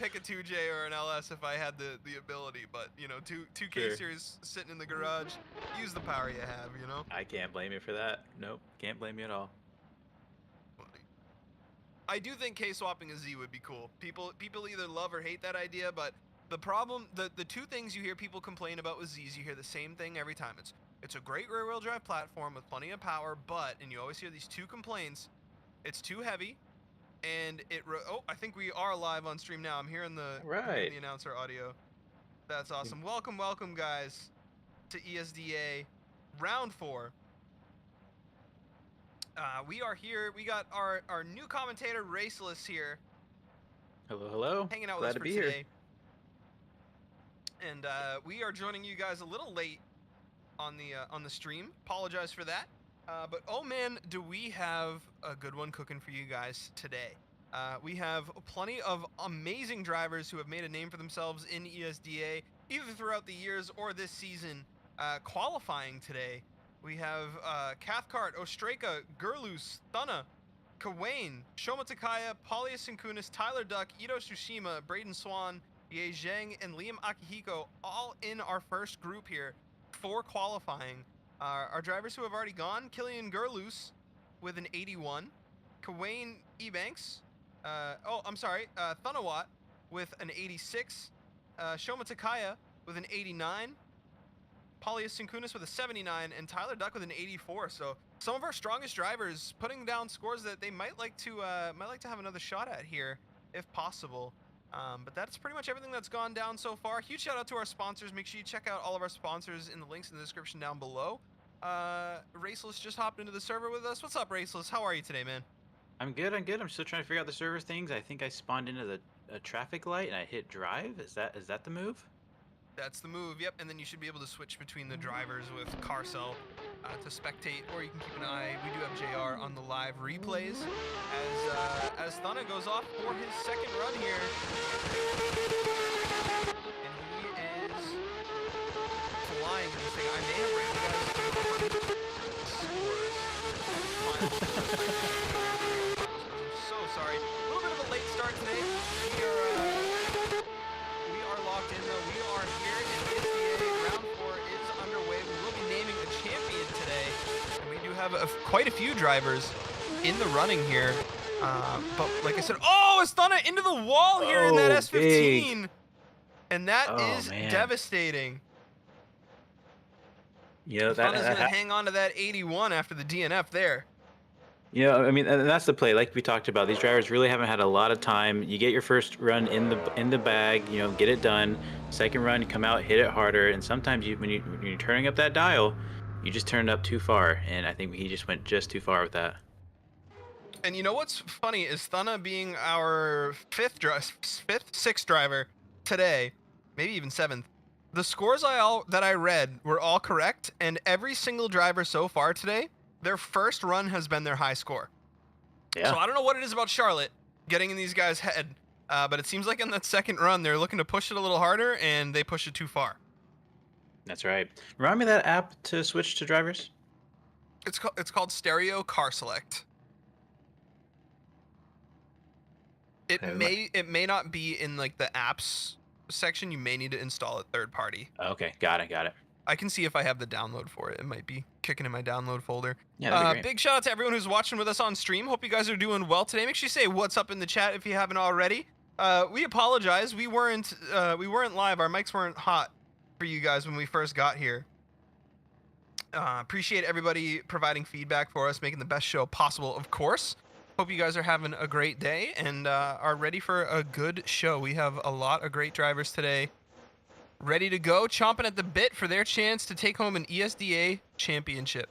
pick a 2J or an LS if I had the ability, but you know, two Sure. K-series sitting in the garage. Use the power you have, you know. I can't blame you for that. Nope, can't blame you at all. Funny. I do think K-swapping a Z would be cool. People either love or hate that idea, but the problem, the two things you hear people complain about with Z's, you hear the same thing every time. It's a great rear-wheel drive platform with plenty of power, but, and you always hear these two complaints, it's too heavy, and oh, I think we are live on stream now. I'm hearing the Right. announcer audio. That's awesome. Welcome guys to ESDA round 4. We are here. We got our new commentator Raceless here. Hello. Hanging out with Glad us to for be today. And we are joining you guys a little late on the stream. Apologize for that. But oh man, do we have a good one cooking for you guys today. We have plenty of amazing drivers who have made a name for themselves in ESDA, either throughout the years or this season. Qualifying today, we have Cathcart, Ostraka, Gerlus, Thunna, Kawane, Shoma Takaya, Paulius Sinkunis, Tyler Duck, Ito Tsushima, Braden Swan, Ye Zheng, and Liam Akihiko, all in our first group here for qualifying. Our drivers who have already gone: Killian Gerlus with an 81, Kawane Ebanks, Thunawat with an 86, Shoma Takaya with an 89, Paulius Sinkunis with a 79, and Tyler Duck with an 84. So some of our strongest drivers putting down scores that they might like to have another shot at here, if possible. But that's pretty much everything that's gone down so far. Huge shout out to our sponsors. Make sure you check out all of our sponsors in the links in the description down below. Raceless just hopped into the server with us. What's up, Raceless? How are you today, man? I'm good. I'm still trying to figure out the server things. I think I spawned into a traffic light and I hit drive. Is that the move? That's the move, yep. And then you should be able to switch between the drivers with Carcel to spectate, or you can keep an eye. We do have JR on the live replays as Thunna goes off for his second run here. And he is flying this thing. I may have ran you guys I'm so sorry. A little bit of a late start today. We are locked in though. We are here in ESDA. Round 4 is underway. We will be naming a champion today. And we do have quite a few drivers in the running here. But like I said, it's Thunna into the wall here in that S15. Big. And that is devastating. Yeah, Thunna's going to hang on to that 81 after the DNF there. Yeah, I mean, and that's the play. Like we talked about, these drivers really haven't had a lot of time. You get your first run in the bag, you know, get it done. Second run, come out, hit it harder. And sometimes when you're turning up that dial, you just turn it up too far. And I think he just went just too far with that. And you know what's funny is Thunna being our sixth driver today, maybe even 7th. The scores that I read were all correct, and every single driver so far today, their first run has been their high score. Yeah. So I don't know what it is about Charlotte getting in these guys' head, but it seems like in that second run, they're looking to push it a little harder, and they push it too far. That's right. Remind me of that app to switch to drivers? It's called Stereo Car Select. It may not be in like the apps section. You may need to install it third party. Okay, got it. I can see if I have the download for it. It might be kicking in my download folder. Yeah, that'd be great. Big shout out to everyone who's watching with us on stream. Hope you guys are doing well today. Make sure you say what's up in the chat if you haven't already. We apologize. We weren't live. Our mics weren't hot for you guys when we first got here. Appreciate everybody providing feedback for us, making the best show possible, of course. Hope you guys are having a great day and are ready for a good show. We have a lot of great drivers today ready to go, chomping at the bit for their chance to take home an ESDA championship.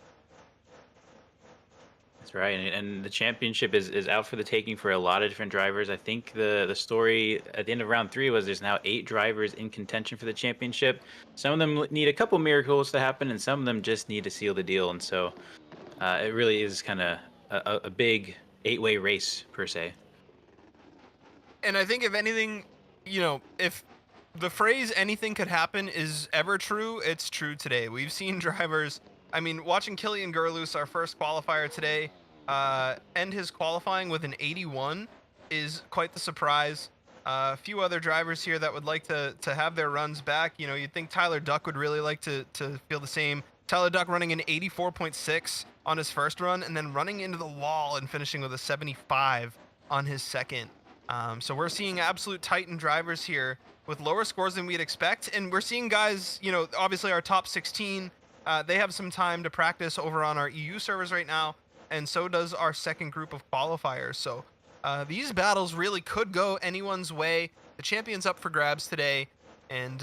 That's right, and the championship is out for the taking for a lot of different drivers. I think the story at the end of round 3 was there's now 8 drivers in contention for the championship. Some of them need a couple miracles to happen, and some of them just need to seal the deal. And so it really is kind of a big 8-way race per se. And I think if anything, if the phrase anything could happen is ever true, it's true today. We've seen drivers, watching Killian Gerlus, our first qualifier today, end his qualifying with an 81 is quite the surprise. A few other drivers here that would like to have their runs back. You know, you'd think Tyler Duck would really like to feel the same. Tyler Duck running an 84.6 on his first run, and then running into the wall and finishing with a 75 on his second. So we're seeing absolute Titan drivers here with lower scores than we'd expect, and we're seeing guys, you know, obviously our top 16, they have some time to practice over on our EU servers right now, and so does our second group of qualifiers. So these battles really could go anyone's way. The champion's up for grabs today, and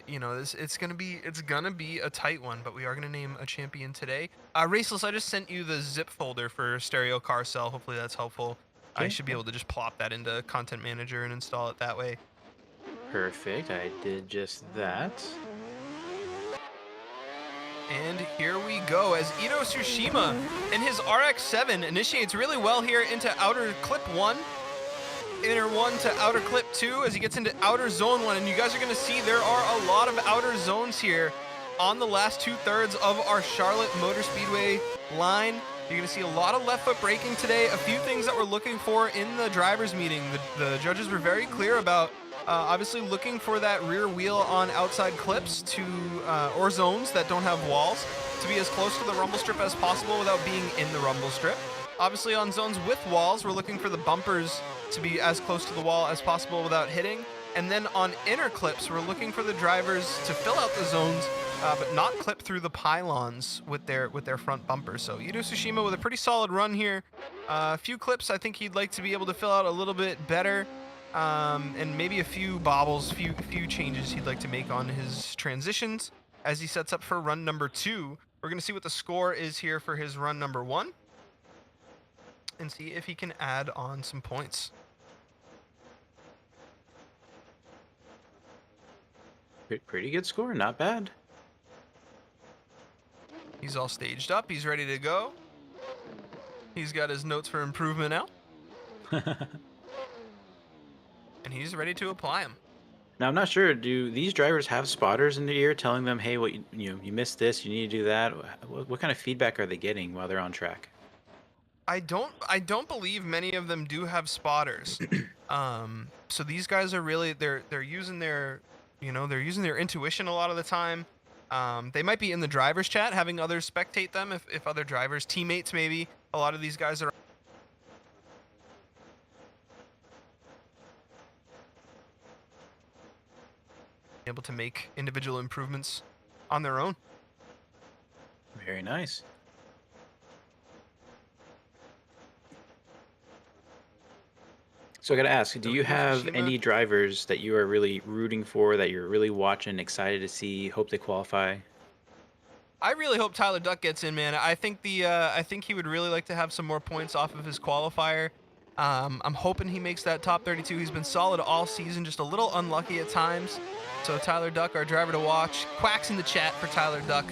you know, it's gonna be a tight one. But we are gonna name a champion today. Raceless, I just sent you the zip folder for Stereo Carousel. Hopefully that's helpful. I should be able to just plop that into Content Manager and install it that way. Perfect. I did just that. And here we go as Ito Tsushima in his RX-7 initiates really well here into outer clip 1, inner 1 to outer clip 2 as he gets into outer zone 1. And you guys are going to see there are a lot of outer zones here on the last 2/3 of our Charlotte Motor Speedway line. You're going to see a lot of left foot braking today. A few things that we're looking for in the drivers meeting. The judges were very clear about obviously looking for that rear wheel on outside clips to or zones that don't have walls to be as close to the rumble strip as possible without being in the rumble strip. Obviously on zones with walls, we're looking for the bumpers to be as close to the wall as possible without hitting. And then on inner clips, we're looking for the drivers to fill out the zones, but not clip through the pylons with their front bumpers. So Ito Tsushima with a pretty solid run here. A few clips I think he'd like to be able to fill out a little bit better. And maybe a few bobbles, few changes he'd like to make on his transitions as he sets up for run number 2. We're going to see what the score is here for his run number 1 and see if he can add on some points. Pretty good score, not bad. He's all staged up. He's ready to go. He's got his notes for improvement out. And he's ready to apply them. Now, I'm not sure, do these drivers have spotters in the ear telling them, hey, you missed this, you need to do that? What kind of feedback are they getting while they're on track? I don't believe many of them do have spotters. So these guys are really they're using their intuition a lot of the time. They might be in the drivers chat having others spectate them if other drivers, teammates maybe. A lot of these guys are able to make individual improvements on their own. Very nice. So I gotta ask, do you have any drivers that you are really rooting for, that you're really watching, excited to see, hope they qualify? I really hope Tyler Duck gets in, man. I think he would really like to have some more points off of his qualifier. I'm hoping he makes that top 32. He's been solid all season, just a little unlucky at times. So Tyler Duck, our driver to watch. Quacks in the chat for Tyler Duck.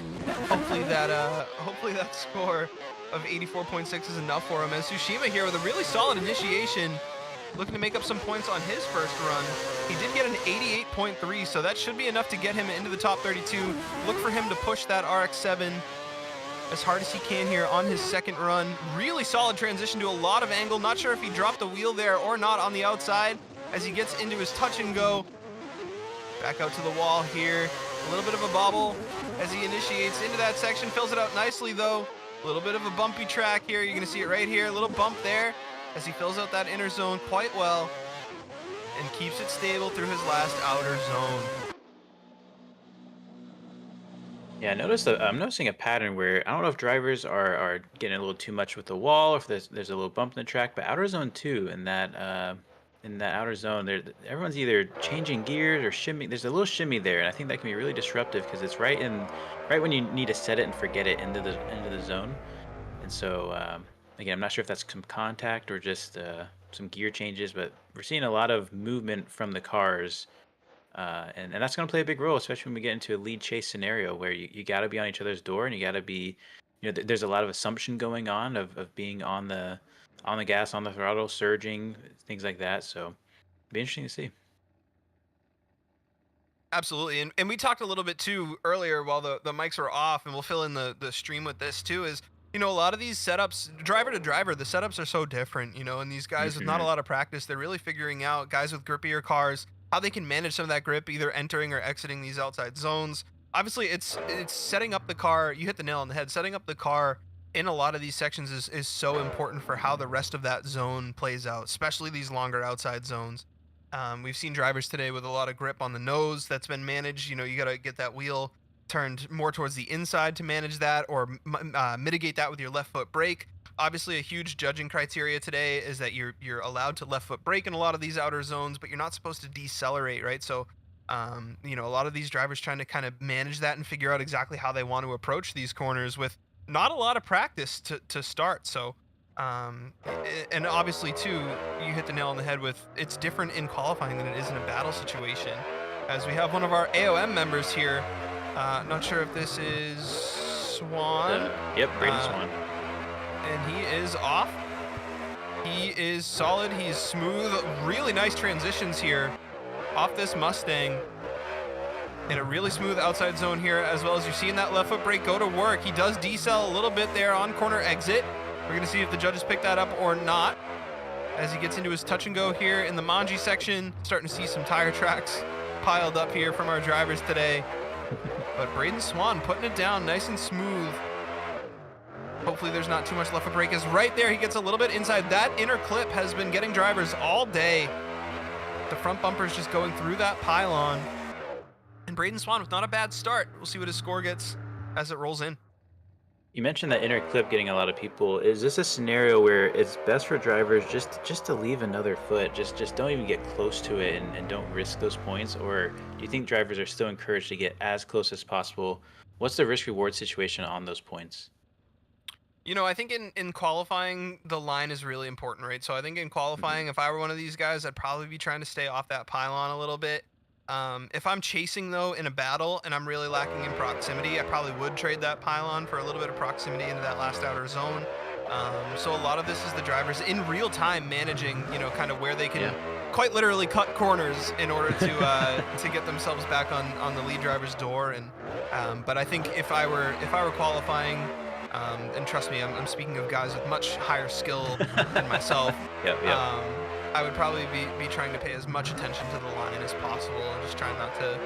Hopefully that score of 84.6 is enough for him. As Tsushima here with a really solid initiation, looking to make up some points on his first run. He did get an 88.3, so that should be enough to get him into the top 32. Look for him to push that RX-7 as hard as he can here on his second run. Really solid transition to a lot of angle. Not sure if he dropped the wheel there or not on the outside as he gets into his touch and go. Back out to the wall here. A little bit of a bobble as he initiates into that section. Fills it out nicely though. A little bit of a bumpy track here. You're going to see it right here. A little bump there as he fills out that inner zone quite well and keeps it stable through his last outer zone. Yeah, I'm noticing a pattern where I don't know if drivers are getting a little too much with the wall, or if there's a little bump in the track, but outer zone 2 in that outer zone, everyone's either changing gears or shimmy. There's a little shimmy there, and I think that can be really disruptive because it's right when you need to set it and forget it into the zone. And so again, I'm not sure if that's some contact or just some gear changes, but we're seeing a lot of movement from the cars. And that's going to play a big role, especially when we get into a lead chase scenario where you got to be on each other's door, and you got to be, there's a lot of assumption going on of being on the gas, on the throttle, surging, things like that. So it'll be interesting to see. Absolutely. And we talked a little bit too earlier while the mics were off, and we'll fill in the stream with this too, is You know, a lot of these setups, driver to driver, the setups are so different, you know, and these guys with not a Hmm. lot of practice, they're really figuring out, guys with grippier cars, how they can manage some of that grip, either entering or exiting these outside zones. Obviously, it's setting up the car, you hit the nail on the head, setting up the car in a lot of these sections is so important for how the rest of that zone plays out, especially these longer outside zones. We've seen drivers today with a lot of grip on the nose that's been managed. You know, you got to get that wheel turned more towards the inside to manage that, or mitigate that with your left foot brake. Obviously, a huge judging criteria today is that you're allowed to left foot brake in a lot of these outer zones, but you're not supposed to decelerate, right? So, you know, a lot of these drivers trying to kind of manage that and figure out exactly how they want to approach these corners with not a lot of practice to start. So, and obviously too, you hit the nail on the head with it's different in qualifying than it is in a battle situation. As we have one of our AOM members here, not sure if this is Swan. Yep, Braden Swan. And he is off. He is solid. He's smooth. Really nice transitions here off this Mustang. In a really smooth outside zone here, as well as you're seeing that left foot brake go to work. He does decel a little bit there on corner exit. We're going to see if the judges pick that up or not. As he gets into his touch and go here in the Manji section, starting to see some tire tracks piled up here from our drivers today. But Braden Swan putting it down nice and smooth. Hopefully there's not too much left foot brake. Is right there. He gets a little bit inside. That inner clip has been getting drivers all day. The front bumper's just going through that pylon. And Braden Swan with not a bad start. We'll see what his score gets as it rolls in. You mentioned that inner clip getting a lot of people. Is this a scenario where it's best for drivers just to leave another foot, just don't even get close to it and don't risk those points? Or do you think drivers are still encouraged to get as close as possible? What's the risk reward situation on those points? You know, I think in qualifying, the line is really important, right? So I think in qualifying, if I were one of these guys, I'd probably be trying to stay off that pylon a little bit. If I'm chasing, though, in a battle and I'm really lacking in proximity, I probably would trade that pylon for a little bit of proximity into that last outer zone. So a lot of this is the drivers in real time managing, you know, kind of where they can quite literally cut corners in order to get themselves back on the lead driver's door. And but I think if I were qualifying, and trust me, I'm speaking of guys with much higher skill than myself. Yep. I would probably be trying to pay as much attention to the line as possible and just trying not to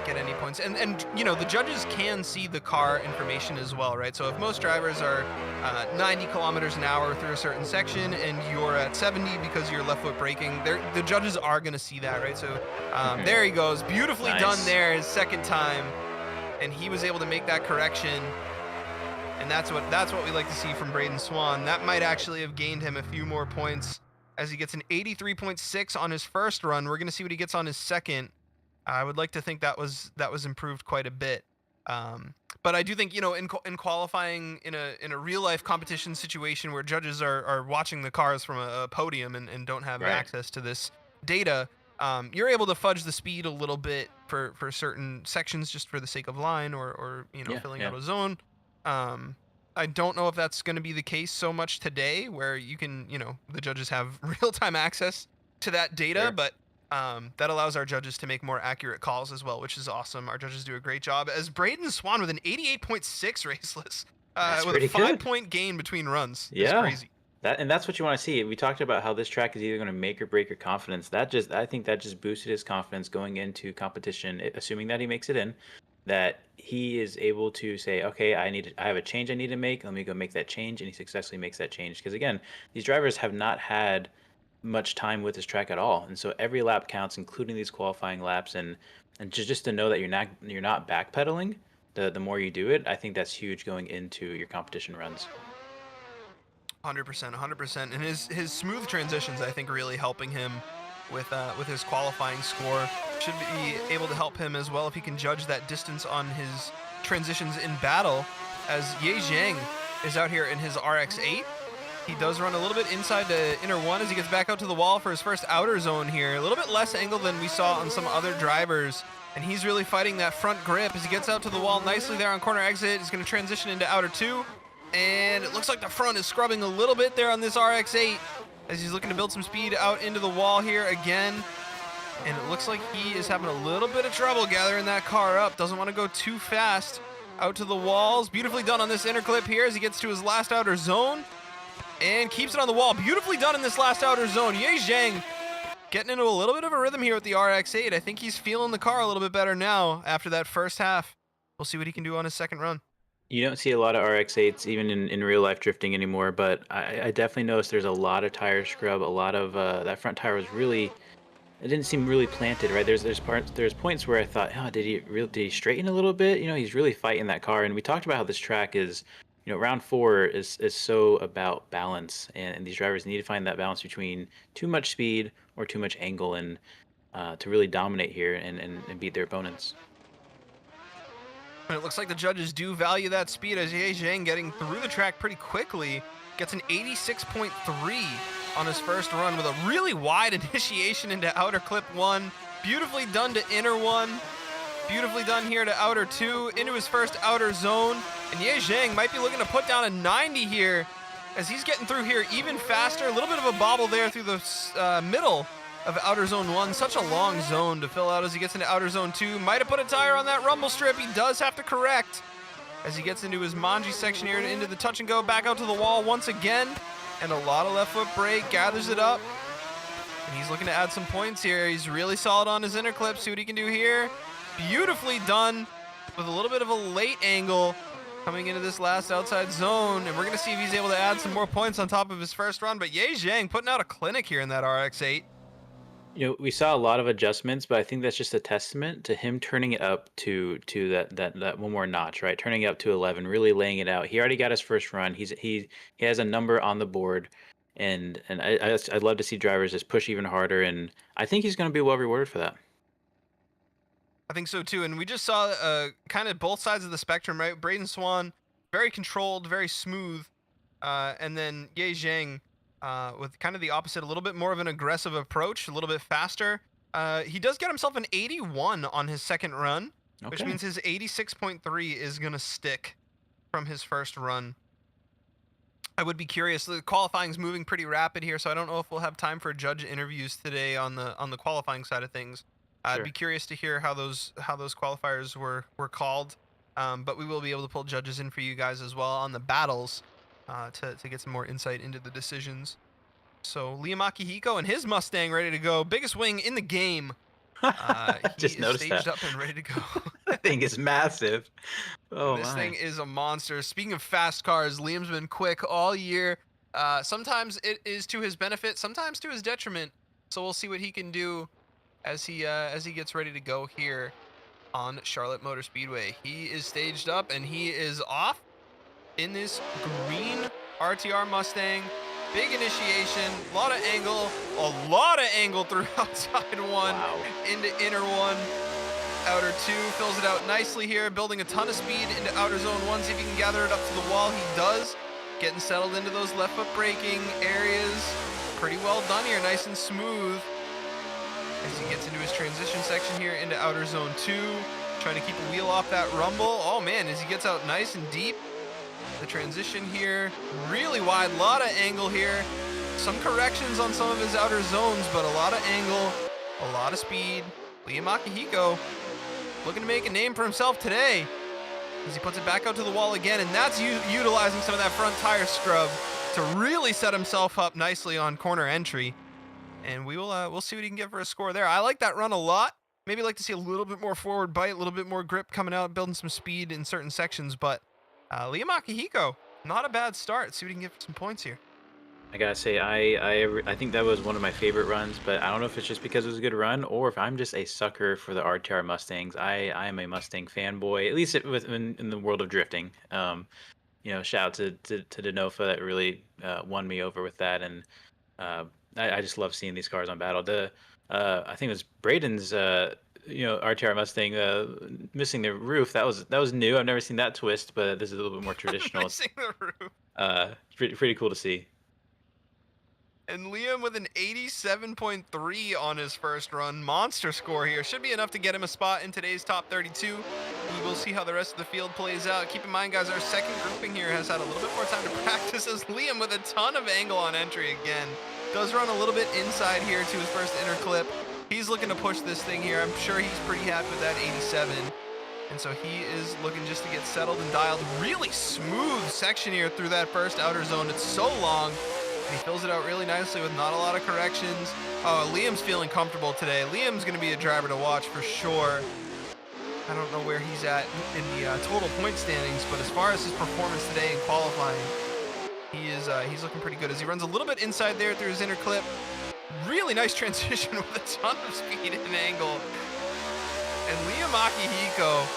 get any points. And you know, the judges can see the car information as well, right? So if most drivers are 90 kilometers an hour through a certain section and you're at 70 because you're left foot braking, the judges are going to see that, right? So there he goes, beautifully done there, his second time, and he was able to make that correction. And that's what we like to see from Braden Swan. That might actually have gained him a few more points as he gets an 83.6 on his first run. We're going to see what he gets on his second. I would like to think that was improved quite a bit. But I do think, you know, in qualifying in a real life competition situation where judges are watching the cars from a podium and don't have access to this data, you're able to fudge the speed a little bit for certain sections just for the sake of line or you know, filling out a zone. I don't know if that's going to be the case so much today where you can, you know, the judges have real-time access to that data, but that allows our judges to make more accurate calls as well, which is awesome. Our judges do a great job. As Braden Swan with an 88.6 raceless, with a 5-point gain between runs. It's crazy. That's what you want to see. We talked about how this track is either going to make or break your confidence. I think that just boosted his confidence going into competition, assuming that he makes it in. That he is able to say, okay, I have a change I need to make. Let me go make that change, and he successfully makes that change. Because again, these drivers have not had much time with this track at all, and so every lap counts, including these qualifying laps. And just to know that you're not backpedaling, the more you do it, I think that's huge going into your competition runs. 100%, and his smooth transitions, I think, really helping him with his qualifying score. Should be able to help him as well if he can judge that distance on his transitions in battle, as Ye Zhang is out here in his RX-8. He does run a little bit inside the inner one as he gets back out to the wall for his first outer zone here. A little bit less angle than we saw on some other drivers, and he's really fighting that front grip as he gets out to the wall nicely there on corner exit. He's going to transition into outer 2, and it looks like the front is scrubbing a little bit there on this RX-8 as he's looking to build some speed out into the wall here again. And it looks like he is having a little bit of trouble gathering that car up. Doesn't want to go too fast. out to the walls. Beautifully done on this inner clip here as he gets to his last outer zone. And keeps it on the wall. Beautifully done in this last outer zone. Ye Zhang getting into a little bit of a rhythm here with the RX-8. I think he's feeling the car a little bit better now after that first half. We'll see what he can do on his second run. You don't see a lot of RX-8s even in real life drifting anymore, but I definitely noticed there's a lot of tire scrub. A lot of that front tire was really, it didn't seem really planted, right? There's points where I thought, oh, did he straighten a little bit? You know, he's really fighting that car. And we talked about how this track is, you know, round 4 is so about balance, and these drivers need to find that balance between too much speed or too much angle, and to really dominate here and beat their opponents. And it looks like the judges do value that speed as Ye Zhang getting through the track pretty quickly. Gets an 86.3 on his first run with a really wide initiation into outer clip 1. Beautifully done to inner 1. Beautifully done here to outer 2. Into his first outer zone. And Ye Zhang might be looking to put down a 90 here as he's getting through here even faster. A little bit of a bobble there through the middle of outer zone 1. Such a long zone to fill out as he gets into outer zone 2. Might have put a tire on that rumble strip. He does have to correct as he gets into his Manji section here, into the touch and go, back out to the wall once again. And a lot of left foot brake, gathers it up. And he's looking to add some points here. He's really solid on his inner clip. See what he can do here. Beautifully done with a little bit of a late angle coming into this last outside zone. And we're going to see if he's able to add some more points on top of his first run. But Ye Zhang putting out a clinic here in that RX-8. You know, we saw a lot of adjustments, but I think that's just a testament to him turning it up to that one more notch, right? Turning it up to 11, really laying it out. He already got his first run. He has a number on the board, and I'd love to see drivers just push even harder, and I think he's going to be well rewarded for that. I think so too, and we just saw kind of both sides of the spectrum, right? Braden Swan, very controlled, very smooth, and then Ye Zhang, with kind of the opposite, a little bit more of an aggressive approach, a little bit faster. He does get himself an 81 on his second run, which means his 86.3 is going to stick from his first run. I would be curious. The qualifying's moving pretty rapid here, so I don't know if we'll have time for judge interviews today on the qualifying side of things. Sure. I'd be curious to hear how those qualifiers were called, but we will be able to pull judges in for you guys as well on the battles. To get some more insight into the decisions. So Liam Akihiko and his Mustang ready to go. Biggest wing in the game. Just noticed staged that. up and ready to go. That thing is massive. Oh, this my. thing is a monster. Speaking of fast cars, Liam's been quick all year. Sometimes it is to his benefit, sometimes to his detriment. So we'll see what he can do as he gets ready to go here on Charlotte Motor Speedway. He is staged up and he is off in this green RTR Mustang. Big initiation, a lot of angle through outside 1, Wow. into inner 1, outer 2, fills it out nicely here, building a ton of speed into outer zone 1, see if he can gather it up to the wall. He does, getting settled into those left foot braking areas. Pretty well done here, nice and smooth. As he gets into his transition section here into outer zone 2, trying to keep a wheel off that rumble. Oh man, as he gets out nice and deep. The transition here, really wide, a lot of angle here. Some corrections on some of his outer zones, but a lot of angle, a lot of speed. Liam Akihiko looking to make a name for himself today as he puts it back out to the wall again, and that's utilizing some of that front tire scrub to really set himself up nicely on corner entry. And we'll see what he can get for a score there. I like that run a lot. Maybe like to see a little bit more forward bite, a little bit more grip coming out, building some speed in certain sections, but Liam Akihiko, not a bad start. See what he can get for some points here. I gotta say, I think that was one of my favorite runs, but I don't know if it's just because it was a good run or if I'm just a sucker for the RTR Mustangs. I am a Mustang fanboy, at least in the world of drifting. You know, shout out to Denofa that really won me over with that, and I just love seeing these cars on battle. I think it was Braden's RTR Mustang missing the roof. That was new. I've never seen that twist, but this is a little bit more traditional. Missing the roof. Pretty cool to see. And Liam with an 87.3 on his first run. Monster score here. Should be enough to get him a spot in today's top 32. We will see how the rest of the field plays out. Keep in mind, guys, our second grouping here has had a little bit more time to practice as Liam with a ton of angle on entry again. Does run a little bit inside here to his first inner clip. He's looking to push this thing here. I'm sure he's pretty happy with that 87. And so he is looking just to get settled and dialed. Really smooth section here through that first outer zone. It's so long, and he fills it out really nicely with not a lot of corrections. Oh, Liam's feeling comfortable today. Liam's going to be a driver to watch for sure. I don't know where he's at in the total point standings, but as far as his performance today in qualifying, he's looking pretty good as he runs a little bit inside there through his inner clip. Really nice transition with a ton of speed and angle. And Liam Akihiko,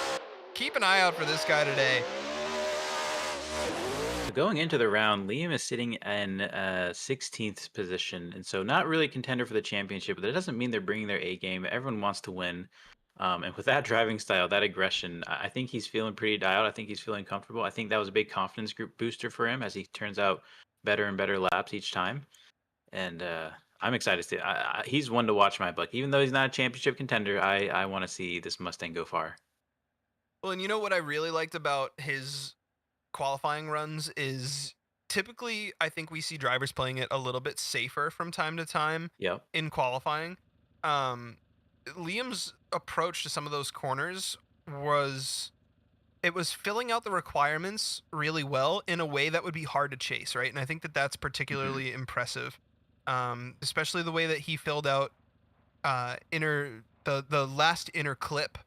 keep an eye out for this guy today. So going into the round, Liam is sitting in 16th position, and so not really a contender for the championship, but that doesn't mean they're bringing their A game. Everyone wants to win. And with that driving style, that aggression, I think he's feeling pretty dialed. I think he's feeling comfortable. I think that was a big confidence group booster for him as he turns out better and better laps each time. And I'm excited to see. He's one to watch my book. Even though he's not a championship contender, I want to see this Mustang go far. Well, and you know what I really liked about his qualifying runs is typically I think we see drivers playing it a little bit safer from time to time Yep. in qualifying. Liam's approach to some of those corners was filling out the requirements really well in a way that would be hard to chase, right? And I think that that's particularly impressive, especially the way that he filled out the last inner clip.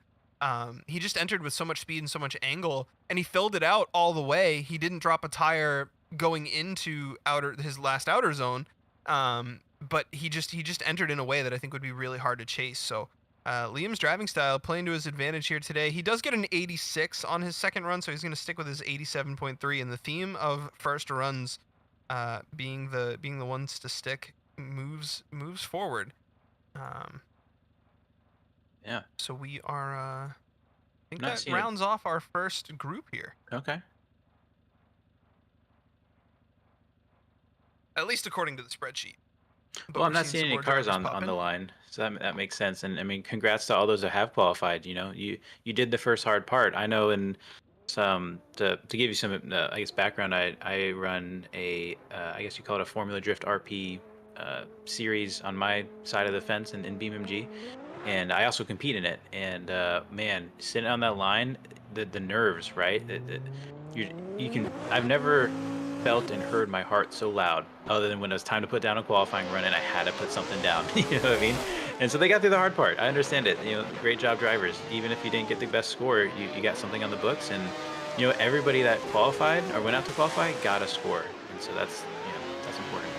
He just entered with so much speed and so much angle, and he filled it out all the way. He didn't drop a tire going into his last outer zone, but he just entered in a way that I think would be really hard to chase. So Liam's driving style playing to his advantage here today. He does get an 86 on his second run, so he's going to stick with his 87.3. And the theme of first runs being the ones to stick moves forward. Yeah. So we are. I think Not that seeing it. rounds off our first group here. Okay. At least according to the spreadsheet. But Well, I'm we're not seeing seeing some any more cars drivers on pop the in. line, so that makes sense. And I mean, congrats to all those that have qualified. You know, you did the first hard part. I know, and some to give you some I guess background. I run a I guess you call it a Formula Drift RP series on my side of the fence in BeamMG, and I also compete in it. And man, sitting on that line, the nerves, right? You can. I've never felt and heard my heart so loud, other than when it was time to put down a qualifying run and I had to put something down. You know what I mean? And so they got through the hard part. I understand it. You know, great job, drivers. Even if you didn't get the best score, you got something on the books, and you know everybody that qualified or went out to qualify got a score, and so that's that's important.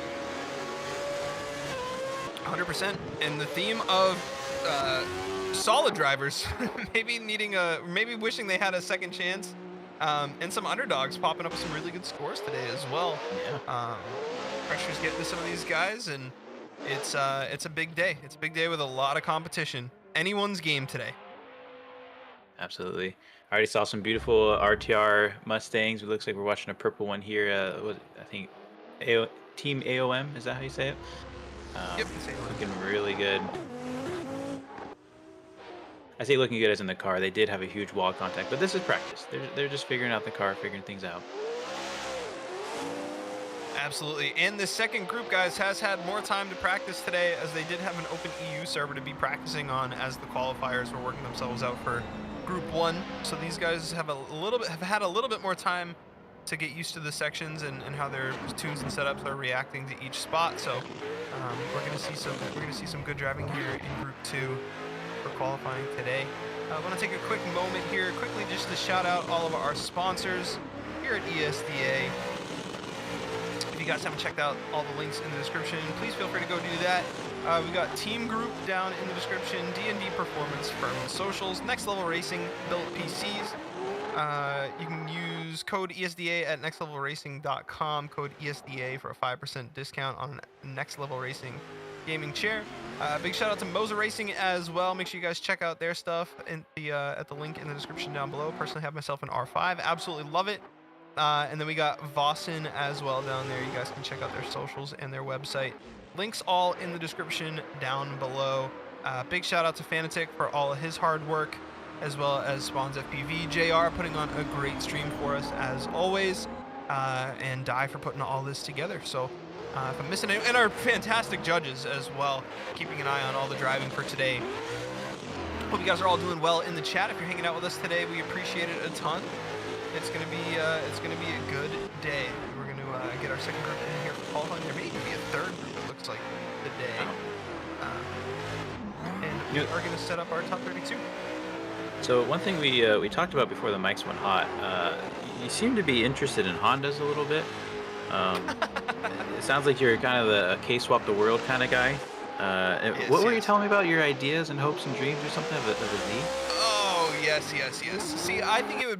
100%. And the theme of solid drivers, maybe wishing they had a second chance, and some underdogs popping up with some really good scores today as well. Yeah. Pressure's getting to some of these guys, and it's a big day. It's a big day with a lot of competition. Anyone's game today. Absolutely. I already saw some beautiful RTR Mustangs. It looks like we're watching a purple one here. I think Team AOM, is that how you say it? Yep, it's AOM. Looking really good. I say looking good as in the car. They did have a huge wall contact, but this is practice. They're just figuring out the car, figuring things out. Absolutely. And the second group, guys, has had more time to practice today, as they did have an open EU server to be practicing on as the qualifiers were working themselves out for Group 1. So these guys have had a little bit more time to get used to the sections and how their tunes and setups are reacting to each spot. So we're gonna see some good driving here in Group 2 for qualifying today. I want to take a quick moment here quickly just to shout out all of our sponsors here at ESDA. If you guys haven't checked out all the links in the description, please feel free to go do that. We got TEAMGROUP down in the description, DnD Performance, Firman Socials, Next Level Racing, Billt PCs. You can use code ESDA at nextlevelracing.com, code ESDA for a 5% discount on Next Level Racing gaming chair. Big shout out to Moza Racing as well. Make sure you guys check out their stuff at the link in the description down below. Personally have myself an R5, absolutely love it. And then we got Vosan as well down there. You guys can check out their socials and their website. Links all in the description down below. Big shout out to Fanatic for all of his hard work, as well as Spawns FPV, JR putting on a great stream for us as always, and Di for putting all this together. So if I'm missing any, and our fantastic judges as well, keeping an eye on all the driving for today. Hope you guys are all doing well in the chat. If you're hanging out with us today, we appreciate it a ton. It's gonna be a good day. We're gonna get our second group in here for qualifying. There may even be a third group. It looks like today, and we are gonna set up our top 32. So one thing we talked about before the mics went hot, you seem to be interested in Hondas a little bit. It sounds like you're kind of the K-swap the world kind of guy. What were you telling me about your ideas and hopes and dreams or something of a Z? Oh yes. See, I think it would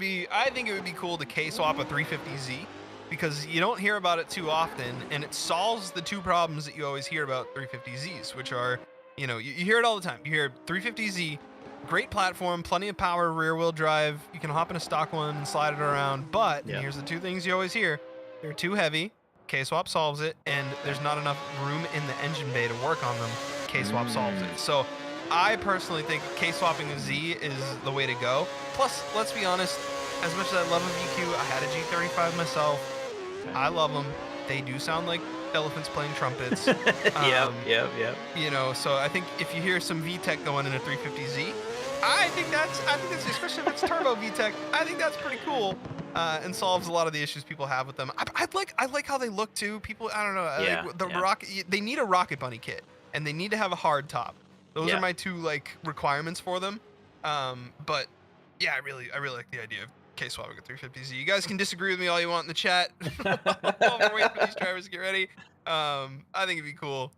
be cool to K-swap a 350Z because you don't hear about it too often, and it solves the two problems that you always hear about 350Zs, which are, you hear it all the time. You hear 350Z, great platform, plenty of power, rear-wheel drive. You can hop in a stock one and slide it around, but and here's the two things you always hear: they're too heavy. K-swap solves it, and there's not enough room in the engine bay to work on them. K-swap solves it. So I personally think K-swapping a Z is the way to go. Plus, let's be honest, as much as I love a VQ, I had a G35 myself. I love them. They do sound like elephants playing trumpets. Yep. So I think if you hear some VTEC going in a 350Z, I think that's especially if it's turbo VTEC, I think that's pretty cool. And solves a lot of the issues people have with them. I like how they look too. People, I don't know, rocket. They need a Rocket Bunny kit, and they need to have a hard top. Those are my two requirements for them. But yeah, I really like the idea of K-swapping a 350Z. You guys can disagree with me all you want in the chat. While we're waiting for these drivers to get ready. I think it'd be cool.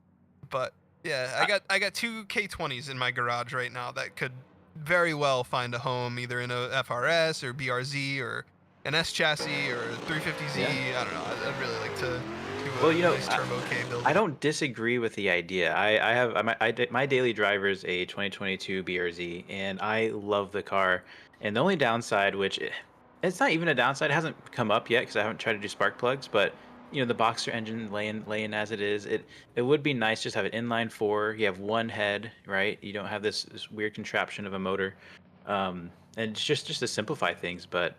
But yeah, I got two K20s in my garage right now that could very well find a home either in a FRS or BRZ or an S chassis or a 350Z. I don't know. I'd really like to do a nice turbo K build. I don't disagree with the idea. I have my daily driver is a 2022 BRZ, and I love the car. And the only downside, which it's not even a downside, it hasn't come up yet because I haven't tried to do spark plugs, but the Boxer engine laying as it is, it would be nice just have an inline 4. You have one head, right? You don't have this weird contraption of a motor, and it's just to simplify things. But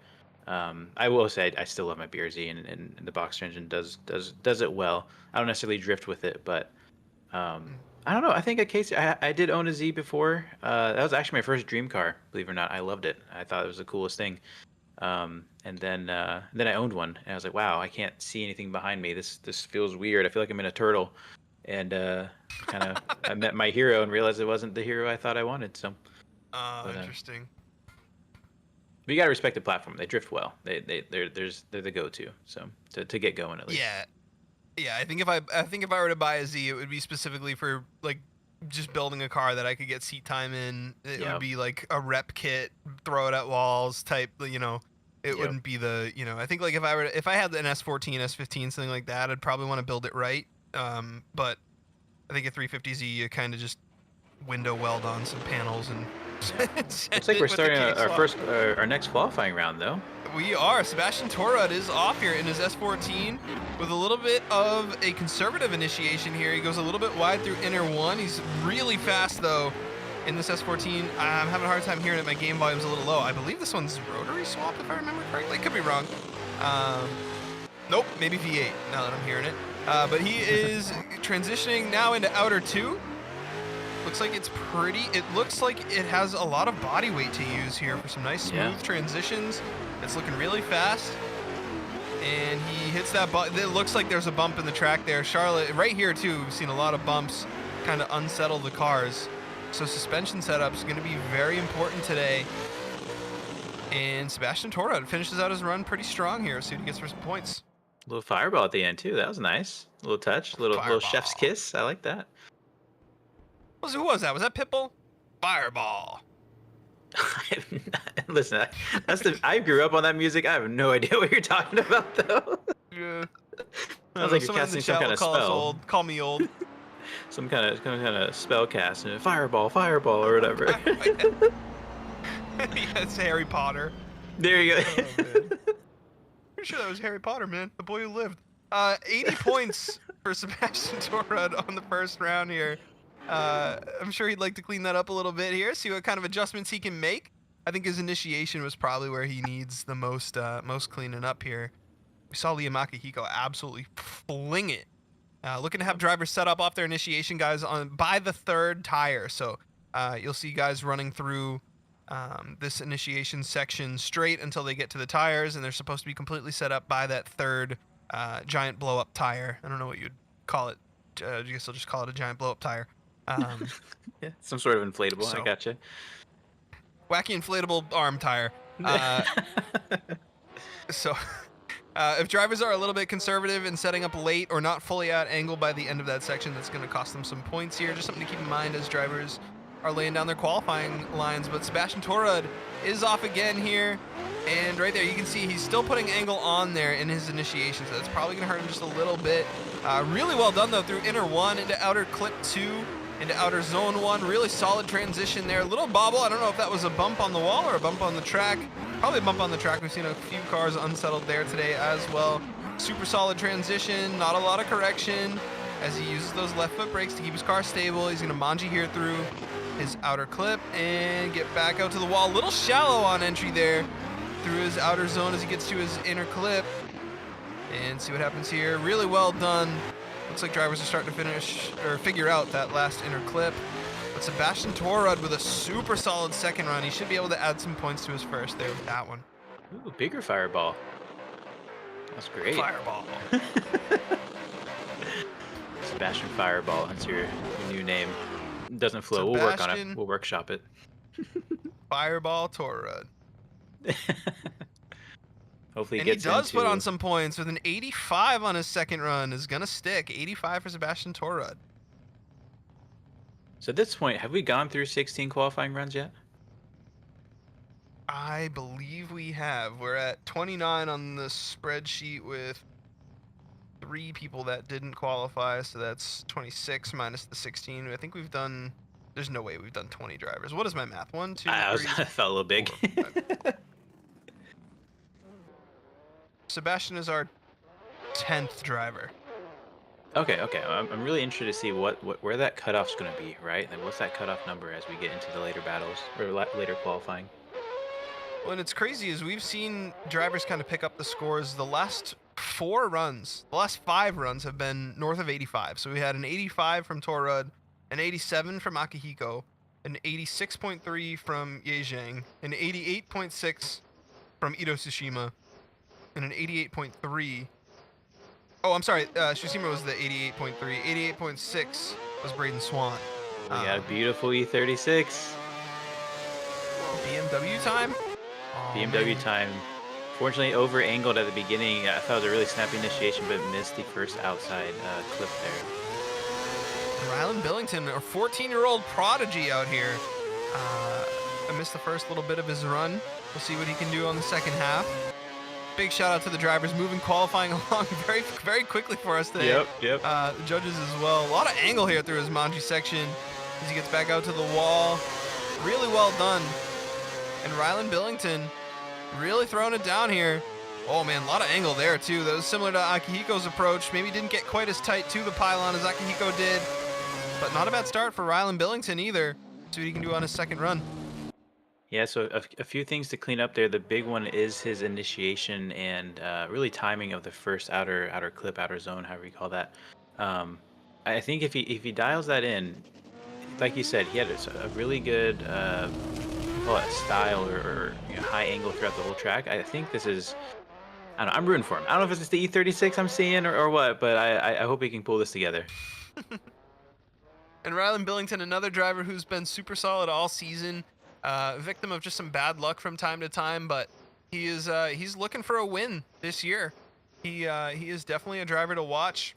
I will say I still love my BRZ, and the Boxer engine does it well. I don't necessarily drift with it, but I don't know. I think I did own a Z before. That was actually my first dream car, believe it or not. I loved it. I thought it was the coolest thing. And then I owned one, and I was like, wow, I can't see anything behind me. This feels weird. I feel like I'm in a turtle. And I met my hero and realized it wasn't the hero I thought I wanted. So interesting. But you gotta respect the platform. They drift well. They're the go-to. So to get going at least. Yeah. I think if I were to buy a Z, it would be specifically for just building a car that I could get seat time in. It would be like a rep kit, throw it at walls type. It wouldn't be the I think if I had an S14, S15, something like that, I'd probably want to build it right. But I think a 350Z, you kind of just window weld on some panels and. Looks like we're starting our next qualifying round, though. We are. Sebastian Torud is off here in his S14 with a little bit of a conservative initiation here. He goes a little bit wide through inner one. He's really fast, though, in this S14. I'm having a hard time hearing it. My game volume's a little low. I believe this one's rotary swap, if I remember correctly. Could be wrong. Nope, maybe V8, now that I'm hearing it. But he is transitioning now into outer 2. Looks like it looks like it has a lot of body weight to use here for some nice smooth transitions. It's looking really fast. And he hits that bump. It looks like there's a bump in the track there. Charlotte, right here too, we've seen a lot of bumps kind of unsettle the cars. So suspension setup is going to be very important today. And Sebastian Torud finishes out his run pretty strong here. See what he gets for some points. A little fireball at the end too. That was nice. A little touch, little chef's kiss. I like that. Who was that? Was that Pitbull? Fireball. Listen, I grew up on that music. I have no idea what you're talking about, though. Yeah. Sounds like you're casting some kind of spell. Call me old. some kind of spell cast. Fireball, or whatever. Yeah, it's Harry Potter. There you go. Pretty sure that was Harry Potter, man. The boy who lived. 80 points for Sebastian Torud on the first round here. I'm sure he'd like to clean that up a little bit here, see what kind of adjustments he can make. I think his initiation was probably where he needs the most cleaning up here. We saw Liam Akihiko absolutely fling it. Looking to have drivers set up off their initiation guys by the third tire. So You'll see guys running through this initiation section straight until they get to the tires, and they're supposed to be completely set up by that third giant blow-up tire. I don't know what you'd call it. I guess I'll just call it a giant blow-up tire. Yeah, some sort of inflatable. So- I gotcha. Wacky inflatable arm tire. So if drivers are a little bit conservative in setting up late or not fully at angle by the end of that section, that's going to cost them some points here. Just something to keep in mind as drivers are laying down their qualifying lines. But Sebastian Torud is off again here. And right there, you can see he's still putting angle on there in his initiation, so that's probably going to hurt him just a little bit. Really well done, though, through inner 1 into outer clip 2 into outer zone 1. Really solid transition there. Little bobble. I don't know if that was a bump on the wall or a bump on the track. Probably a bump on the track. We've seen a few cars unsettled there today as well. Super solid transition. Not a lot of correction as he uses those left foot brakes to keep his car stable. He's going to manji here through his outer clip and get back out to the wall. A little shallow on entry there through his outer zone as he gets to his inner clip. And see what happens here. Really well done. Looks like drivers are starting to figure out that last inner clip. But Sebastian Torud with a super solid second run. He should be able to add some points to his first there with that one. Ooh, bigger fireball. That's great. Fireball. Sebastian Fireball. That's your new name. It doesn't flow. We'll work on it. We'll workshop it. Fireball Torud. Hopefully he does put on some points with an 85 on his second run. Is gonna stick. 85 for Sebastian Torud. So at this point, have we gone through 16 qualifying runs yet? I believe we have. We're at 29 on the spreadsheet with 3 people that didn't qualify, so that's 26 minus the 16. I think we've done. There's no way we've done 20 drivers. What is my math? 1, 2, 3. I felt a little big. 4, 5. Sebastian is our 10th driver. Okay. I'm really interested to see where that cutoff's going to be, right? Like, what's that cutoff number as we get into the later battles or later qualifying? Well, and it's crazy is we've seen drivers kind of pick up the scores. The last 4 runs, the last 5 runs have been north of 85. So we had an 85 from Torud, an 87 from Akihiko, an 86.3 from Yezhang, an 88.6 from Ito Tsushima, and an 88.3. Oh, I'm sorry. Tsushima was the 88.3. 88.6 was Braden Swan. We got a beautiful E36. BMW time? Oh, BMW time. Fortunately, over-angled at the beginning. I thought it was a really snappy initiation, but missed the first outside clip there. Rylan Billington, a 14-year-old prodigy out here. I missed the first little bit of his run. We'll see what he can do on the second half. Big shout out to the drivers moving qualifying along very, very quickly for us today. Yep. The judges as well. A lot of angle here through his manji section as he gets back out to the wall. Really well done. And Rylan Billington really throwing it down here. Oh man, a lot of angle there too. That was similar to Akihiko's approach. Maybe didn't get quite as tight to the pylon as Akihiko did. But not a bad start for Rylan Billington either. See what he can do on his second run. Yeah, so a few things to clean up there. The big one is his initiation and really timing of the first outer clip, outer zone, however you call that. I think if he dials that in, like you said, he had a really good style or high angle throughout the whole track. I think this is, I don't know, I'm rooting for him. I don't know if it's the E36 I'm seeing or what, but I hope he can pull this together. And Rylan Billington, another driver who's been super solid all season. Victim of just some bad luck from time to time, but he's looking for a win this year. He is definitely a driver to watch.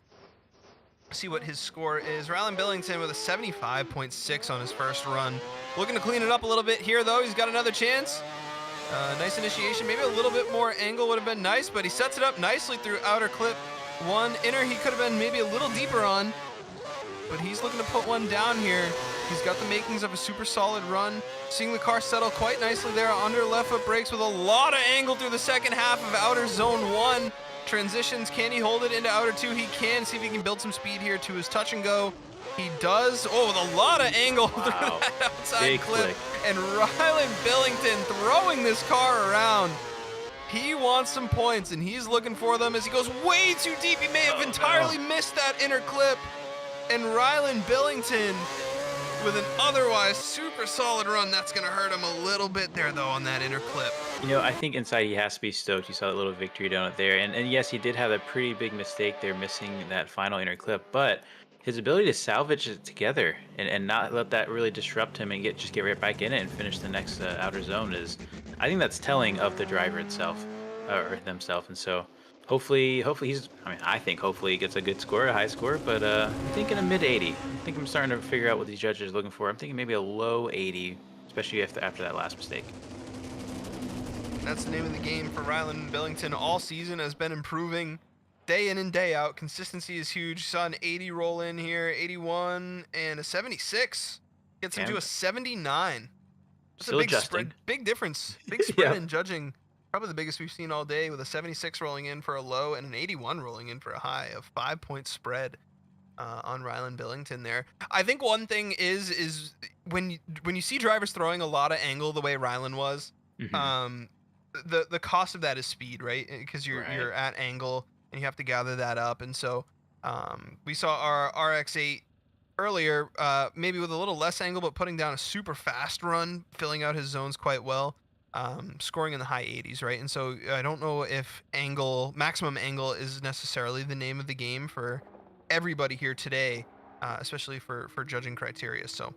See what his score is. Rylan Billington with a 75.6 on his first run. Looking to clean it up a little bit here, though. He's got another chance. Nice initiation. Maybe a little bit more angle would have been nice, but he sets it up nicely through outer clip 1. Inner he could have been maybe a little deeper on, but he's looking to put one down here. He's got the makings of a super solid run. Seeing the car settle quite nicely there under left foot brakes with a lot of angle through the second half of outer zone 1. Transitions, can he hold it into outer 2? He can. See if he can build some speed here to his touch and go. He does. Oh, with a lot of angle through that outside Big clip. flick. And Rylan Billington throwing this car around. He wants some points, and he's looking for them as he goes way too deep. He may have entirely missed that inner clip. And Rylan Billington with an otherwise super solid run. That's going to hurt him a little bit there, though, on that inner clip. You know, I think inside he has to be stoked. You saw that little victory donut there. And yes, he did have a pretty big mistake there, missing that final inner clip. But his ability to salvage it together and not let that really disrupt him and just get right back in it and finish the next outer zone is, I think that's telling of the driver itself, or themselves. And so hopefully I think hopefully he gets a good score, a high score. But I'm thinking a mid 80. I think I'm starting to figure out what these judges are looking for. I'm thinking maybe a low 80, especially after that last mistake. That's the name of the game for Ryland Billington all season, has been improving day in and day out. Consistency is huge. Saw an 80 roll in here, 81 and a 76. Gets him to a 79. That's Still a big adjusting. spread, big difference. Big spread Yep. in judging. Probably the biggest we've seen all day, with a 76 rolling in for a low and an 81 rolling in for a high. Of 5-point spread on Ryland Billington there. I think one thing is when you see drivers throwing a lot of angle the way Ryland was, the cost of that is speed, right? Because you're at angle and you have to gather that up. And so we saw our RX-8 earlier, maybe with a little less angle, but putting down a super fast run, filling out his zones quite well, scoring in the high 80s, right? And so I don't know if maximum angle is necessarily the name of the game for everybody here today, especially for judging criteria. So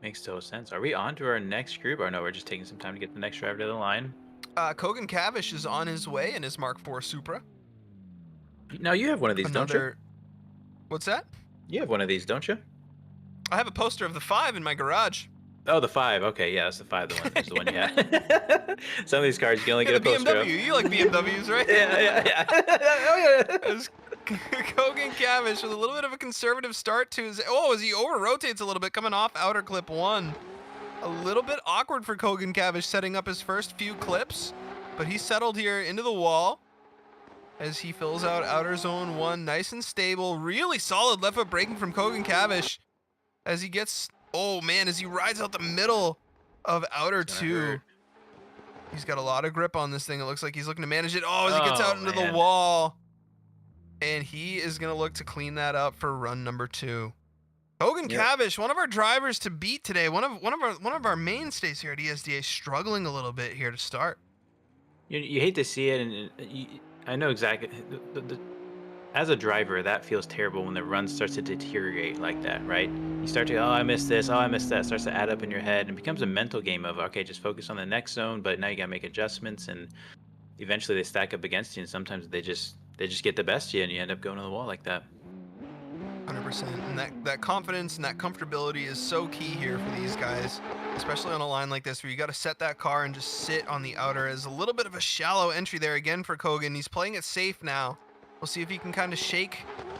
Makes total sense. Are we on to our next group? Or no, we're just taking some time to get the next driver to the line. Kogan Cavish is on his way in his Mark IV Supra. Now you have one of these, don't you? What's that? You have one of these, don't you? I have a poster of the 5 in my garage. Oh, the 5. Okay, yeah, that's the 5. That's the one you had. Some of these cars you can only get a poster BMW. of. You like BMWs, right? Yeah. Oh, yeah. Kogan Cavish with a little bit of a conservative start to his... Oh, as he over-rotates a little bit coming off outer clip 1. A little bit awkward for Kogan Cavish setting up his first few clips, but he settled here into the wall as he fills out outer zone 1. Nice and stable. Really solid left foot braking from Kogan Cavish as he gets... Oh, man, as he rides out the middle of outer 2. He's got a lot of grip on this thing. It looks like he's looking to manage it. Oh, as he gets out into the wall. And he is going to look to clean that up for run number 2. Kogan Cavish, one of our drivers to beat today. One of our mainstays here at ESDA, struggling a little bit here to start. You hate to see it, and I know exactly. As a driver, that feels terrible when the run starts to deteriorate like that, right? You start to go, oh, I missed this, oh, I missed that. It starts to add up in your head and becomes a mental game of, okay, just focus on the next zone, but now you got to make adjustments, and eventually they stack up against you, and sometimes they just get the best of you, and you end up going to the wall like that. 100%. And that confidence and that comfortability is so key here for these guys, especially on a line like this where you got to set that car and just sit on the outer. As a little bit of a shallow entry there again for Kogan. He's playing it safe now. We'll see if he can kind of shake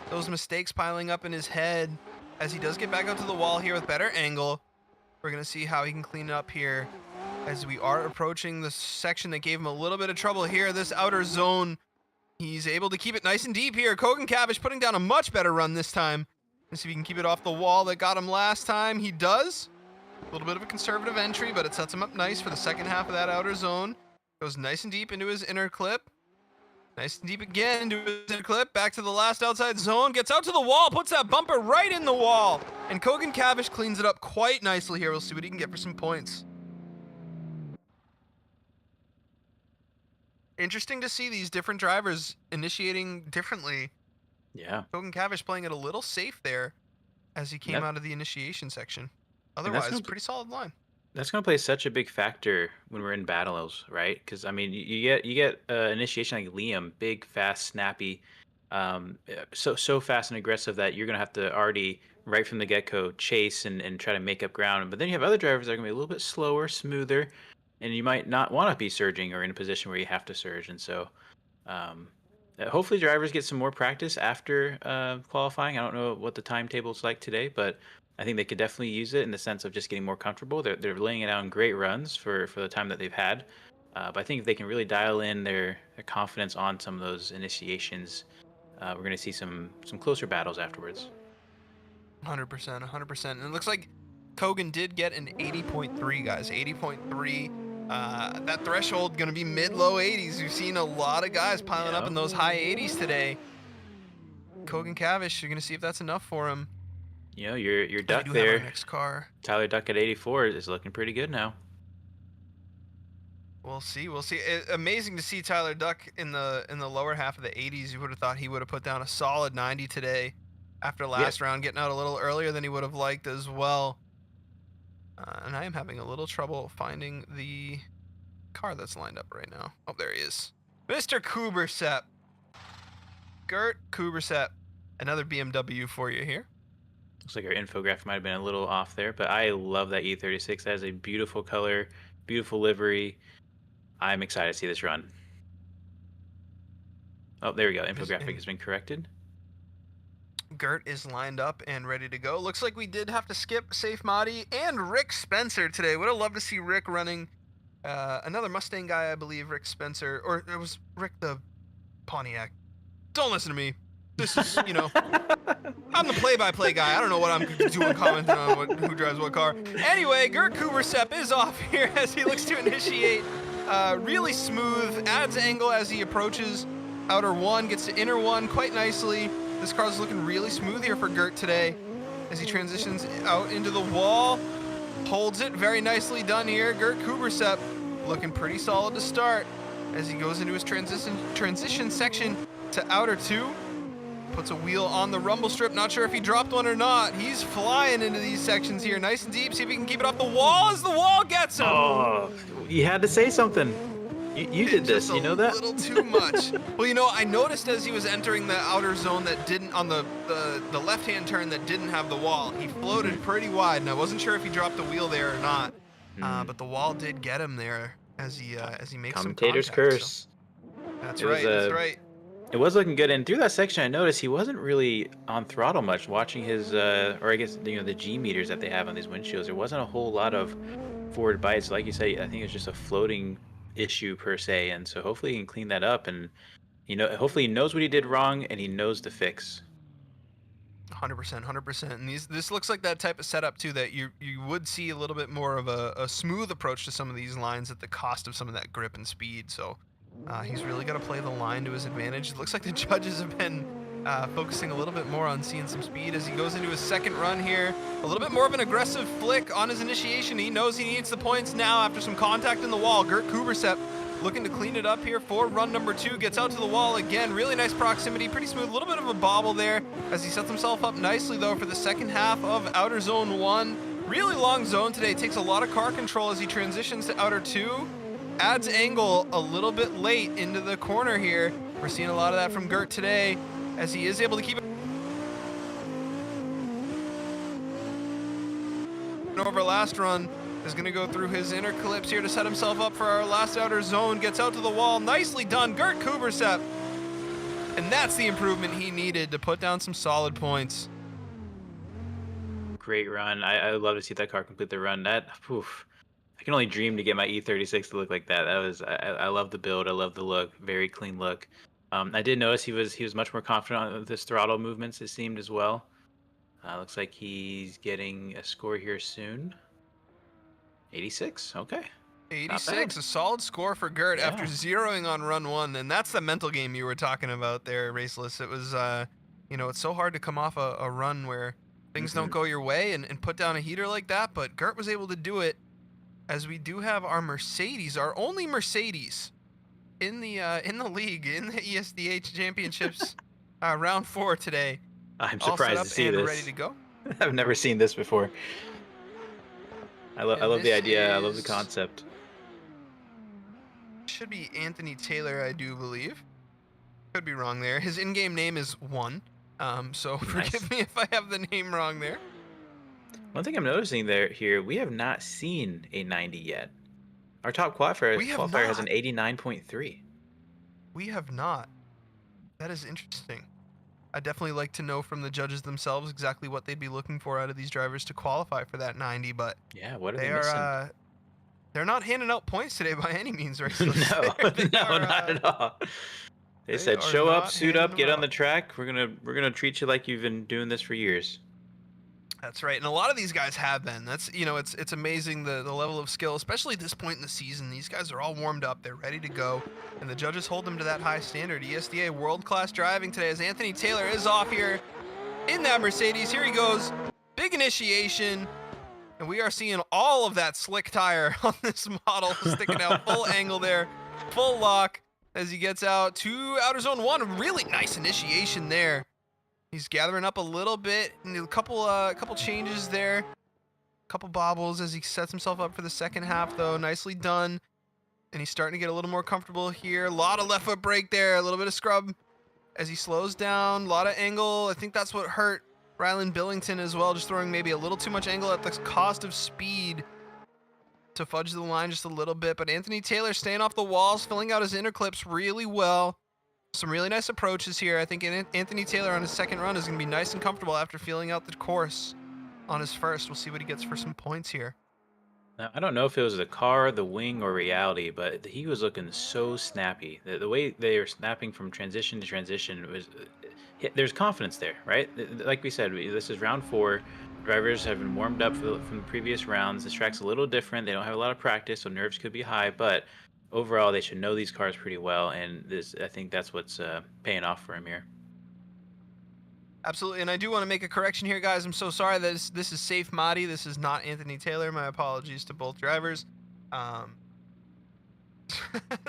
those mistakes piling up in his head as he does get back out to the wall here with better angle. We're going to see how he can clean it up here as we are approaching the section that gave him a little bit of trouble here, this outer zone. He's able to keep it nice and deep here. Kogan Cavish putting down a much better run this time. Let's see if he can keep it off the wall that got him last time. He does. A little bit of a conservative entry, but it sets him up nice for the second half of that outer zone. Goes nice and deep into his inner clip. Nice and deep again into his inner clip. Back to the last outside zone. Gets out to the wall. Puts that bumper right in the wall. And Kogan Cavish cleans it up quite nicely here. We'll see what he can get for some points. Interesting to see these different drivers initiating differently. Yeah. Kogan Cavish playing it a little safe there as he came out of the initiation section. Otherwise, pretty solid line. That's going to play such a big factor when we're in battles, right? Because I mean, you get initiation like Liam, big, fast, snappy, so fast and aggressive that you're going to have to already right from the get-go chase and try to make up ground. But then you have other drivers that are going to be a little bit slower, smoother, and you might not want to be surging or in a position where you have to surge. And so, hopefully, drivers get some more practice after qualifying. I don't know what the timetable is like today, but I think they could definitely use it in the sense of just getting more comfortable. They're laying it out in great runs for the time that they've had. But I think if they can really dial in their confidence on some of those initiations, we're going to see some closer battles afterwards. 100%. And it looks like Kogan did get an 80.3, guys. 80.3. That threshold going to be mid-low 80s. We've seen a lot of guys piling up in those high 80s today. Kogan Cavish, you're going to see if that's enough for him. You know, your We duck do have our there, next car. Tyler Duck at 84 is looking pretty good now. We'll see. We'll see. Amazing to see Tyler Duck in the lower half of the 80s. You would have thought he would have put down a solid 90 today after last round, getting out a little earlier than he would have liked as well. And I am having a little trouble finding the car that's lined up right now. Oh, there he is. Mr. Kubersep. Gert Kubersep. Another BMW for you here. Looks like our infographic might have been a little off there, but I love that E36. That is a beautiful color, beautiful livery. I'm excited to see this run. Oh, there we go. Infographic has been corrected. Gert is lined up and ready to go. Looks like we did have to skip Safe Madi and Rick Spencer today. Would have loved to see Rick running another Mustang guy, I believe, Rick Spencer. Or it was Rick the Pontiac. Don't listen to me. This is, you know, I'm the play-by-play guy. I don't know what I'm doing commenting on who drives what car. Anyway, Gert Kubersep is off here as he looks to initiate. Really smooth, adds angle as he approaches outer one, gets to inner one quite nicely. This car's looking really smooth here for Gert today as he transitions out into the wall. Holds it, very nicely done here. Gert Kubersep looking pretty solid to start as he goes into his transition section to outer two. Puts a wheel on the rumble strip. Not sure if he dropped one or not. He's flying into these sections here, nice and deep. See if he can keep it off the wall as the wall gets him. Oh, you had to say something. You did this, you know that? A little too much. Well, you know, I noticed as he was entering the outer zone that didn't, on the left-hand turn that didn't have the wall, he floated pretty wide, and I wasn't sure if he dropped the wheel there or not. But the wall did get him there as he makes some Commentator's contact, curse. So. That's right. That's right. It was looking good, and through that section, I noticed he wasn't really on throttle much. Watching his, or I guess the G meters that they have on these windshields, there wasn't a whole lot of forward bites. Like you say, I think it's just a floating issue per se, and so hopefully he can clean that up, and hopefully he knows what he did wrong and he knows the fix. 100%, 100%. And this looks like that type of setup too that you would see a little bit more of a smooth approach to some of these lines at the cost of some of that grip and speed. So. He's really got to play the line to his advantage. It looks like the judges have been focusing a little bit more on seeing some speed as he goes into his second run here. A little bit more of an aggressive flick on his initiation. He knows he needs the points now after some contact in the wall. Gert Kubersep looking to clean it up here for run number 2. Gets out to the wall again. Really nice proximity. Pretty smooth. A little bit of a bobble there as he sets himself up nicely, though, for the second half of outer zone 1. Really long zone today. Takes a lot of car control as he transitions to outer 2. Adds angle a little bit late into the corner here. We're seeing a lot of that from Gert today as he is able to keep it over. Last run is going to go through his inner clips here to set himself up for our last outer zone. Gets out to the wall. Nicely done, Gert Kubersep. And that's the improvement he needed to put down some solid points. Great run. I love to see that car complete the run. I can only dream to get my E36 to look like that. I love the build. I love the look. Very clean look. I did notice he was much more confident with his throttle movements, it seemed, as well. Looks like he's getting a score here soon. 86. Okay. 86, a solid score for Gert after zeroing on run 1, and that's the mental game you were talking about there, Raceless. It was, it's so hard to come off a run where things don't go your way and put down a heater like that, but Gert was able to do it. As we do have our Mercedes, our only Mercedes in the league, in the ESDA Championships, round 4 today. I'm surprised to see this. Ready to go. I've never seen this before. I love the idea. I love the concept. Should be Anthony Taylor, I do believe. Could be wrong there. His in-game name is 1. So forgive me if I have the name wrong there. One thing I'm noticing here, we have not seen a 90 yet. Our top qualifier has an 89.3. We have not. That is interesting. I'd definitely like to know from the judges themselves exactly what they'd be looking for out of these drivers to qualify for that 90, but yeah, what are they missing? They're not handing out points today by any means, right? Not at all. They said show up, suit up, get on the track. We're gonna treat you like you've been doing this for years. That's right, and a lot of these guys have been. That's it's amazing the level of skill, especially at this point in the season. These guys are all warmed up, they're ready to go, and the judges hold them to that high standard. ESDA world-class driving today as Anthony Taylor is off here in that Mercedes. Here he goes, Big initiation. And we are seeing all of that slick tire on this model sticking out full angle there, full lock as he gets out to outer zone 1. Really nice initiation there. He's gathering up a little bit, and a couple changes there, couple bobbles as he sets himself up for the second half though. Nicely done. And he's starting to get a little more comfortable here. A lot of left foot brake there, a little bit of scrub as he slows down, a lot of angle. I think that's what hurt Rylan Billington as well, just throwing maybe a little too much angle at the cost of speed to fudge the line just a little bit. But Anthony Taylor staying off the walls, filling out his inner clips really well. Some really nice approaches here. I think Anthony Taylor on his second run is going to be nice and comfortable after feeling out the course on his first. We'll see what he gets for some points here. Now, I don't know if it was the car, the wing, or reality, but he was looking so snappy. The way they were snapping from transition to transition was, there's confidence there, right? Like we said, this is round 4. Drivers have been warmed up from the previous rounds. This track's a little different. They don't have a lot of practice, so nerves could be high, but overall, they should know these cars pretty well, and I think that's what's paying off for him here. Absolutely, and I do want to make a correction here, guys. I'm so sorry that this is Safe Madi. This is not Anthony Taylor. My apologies to both drivers.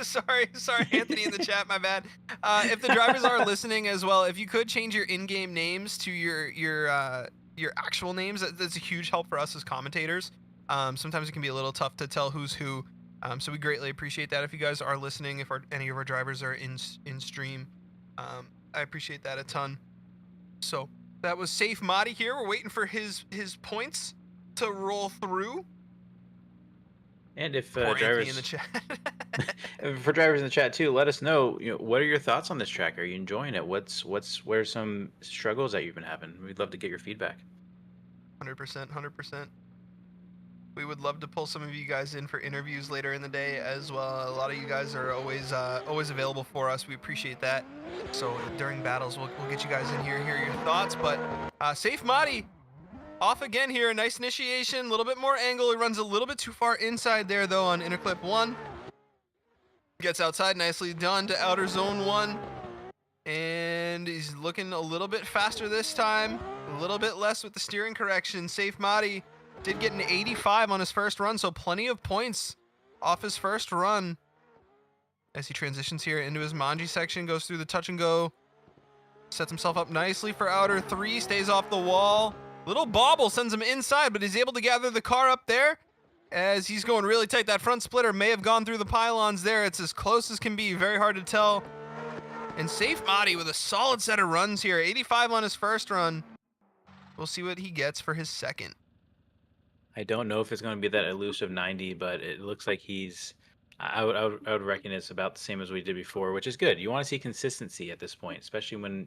Sorry, Anthony in the chat. My bad. If the drivers are listening as well, if you could change your in-game names to your actual names, that's a huge help for us as commentators. Sometimes it can be a little tough to tell who's who. So we greatly appreciate that if you guys are listening. If any of our drivers are in stream, I appreciate that a ton. So that was Safe Madi here. We're waiting for his points to roll through. And if Poor drivers Anthony in the chat. for drivers in the chat too, let us know. What are your thoughts on this track? Are you enjoying it? What are some struggles that you've been having? We'd love to get your feedback. 100%. We would love to pull some of you guys in for interviews later in the day as well. A lot of you guys are always available for us. We appreciate that. So during battles, we'll get you guys in here, hear your thoughts. But Safe Madi off again here. Nice initiation, a little bit more angle. He runs a little bit too far inside there though on inner clip 1. Gets outside, nicely done to outer zone 1. And he's looking a little bit faster this time. A little bit less with the steering correction. Safe Madi did get an 85 on his first run, so plenty of points off his first run. As he transitions here into his Manji section, goes through the touch and go, sets himself up nicely for outer 3, stays off the wall. Little bobble sends him inside, but he's able to gather the car up there as he's going really tight. That front splitter may have gone through the pylons there. It's as close as can be, very hard to tell. And Safe Madi with a solid set of runs here, 85 on his first run. We'll see what he gets for his second. I don't know if it's going to be that elusive 90, but it looks like I would reckon it's about the same as we did before, which is good. You want to see consistency at this point, especially when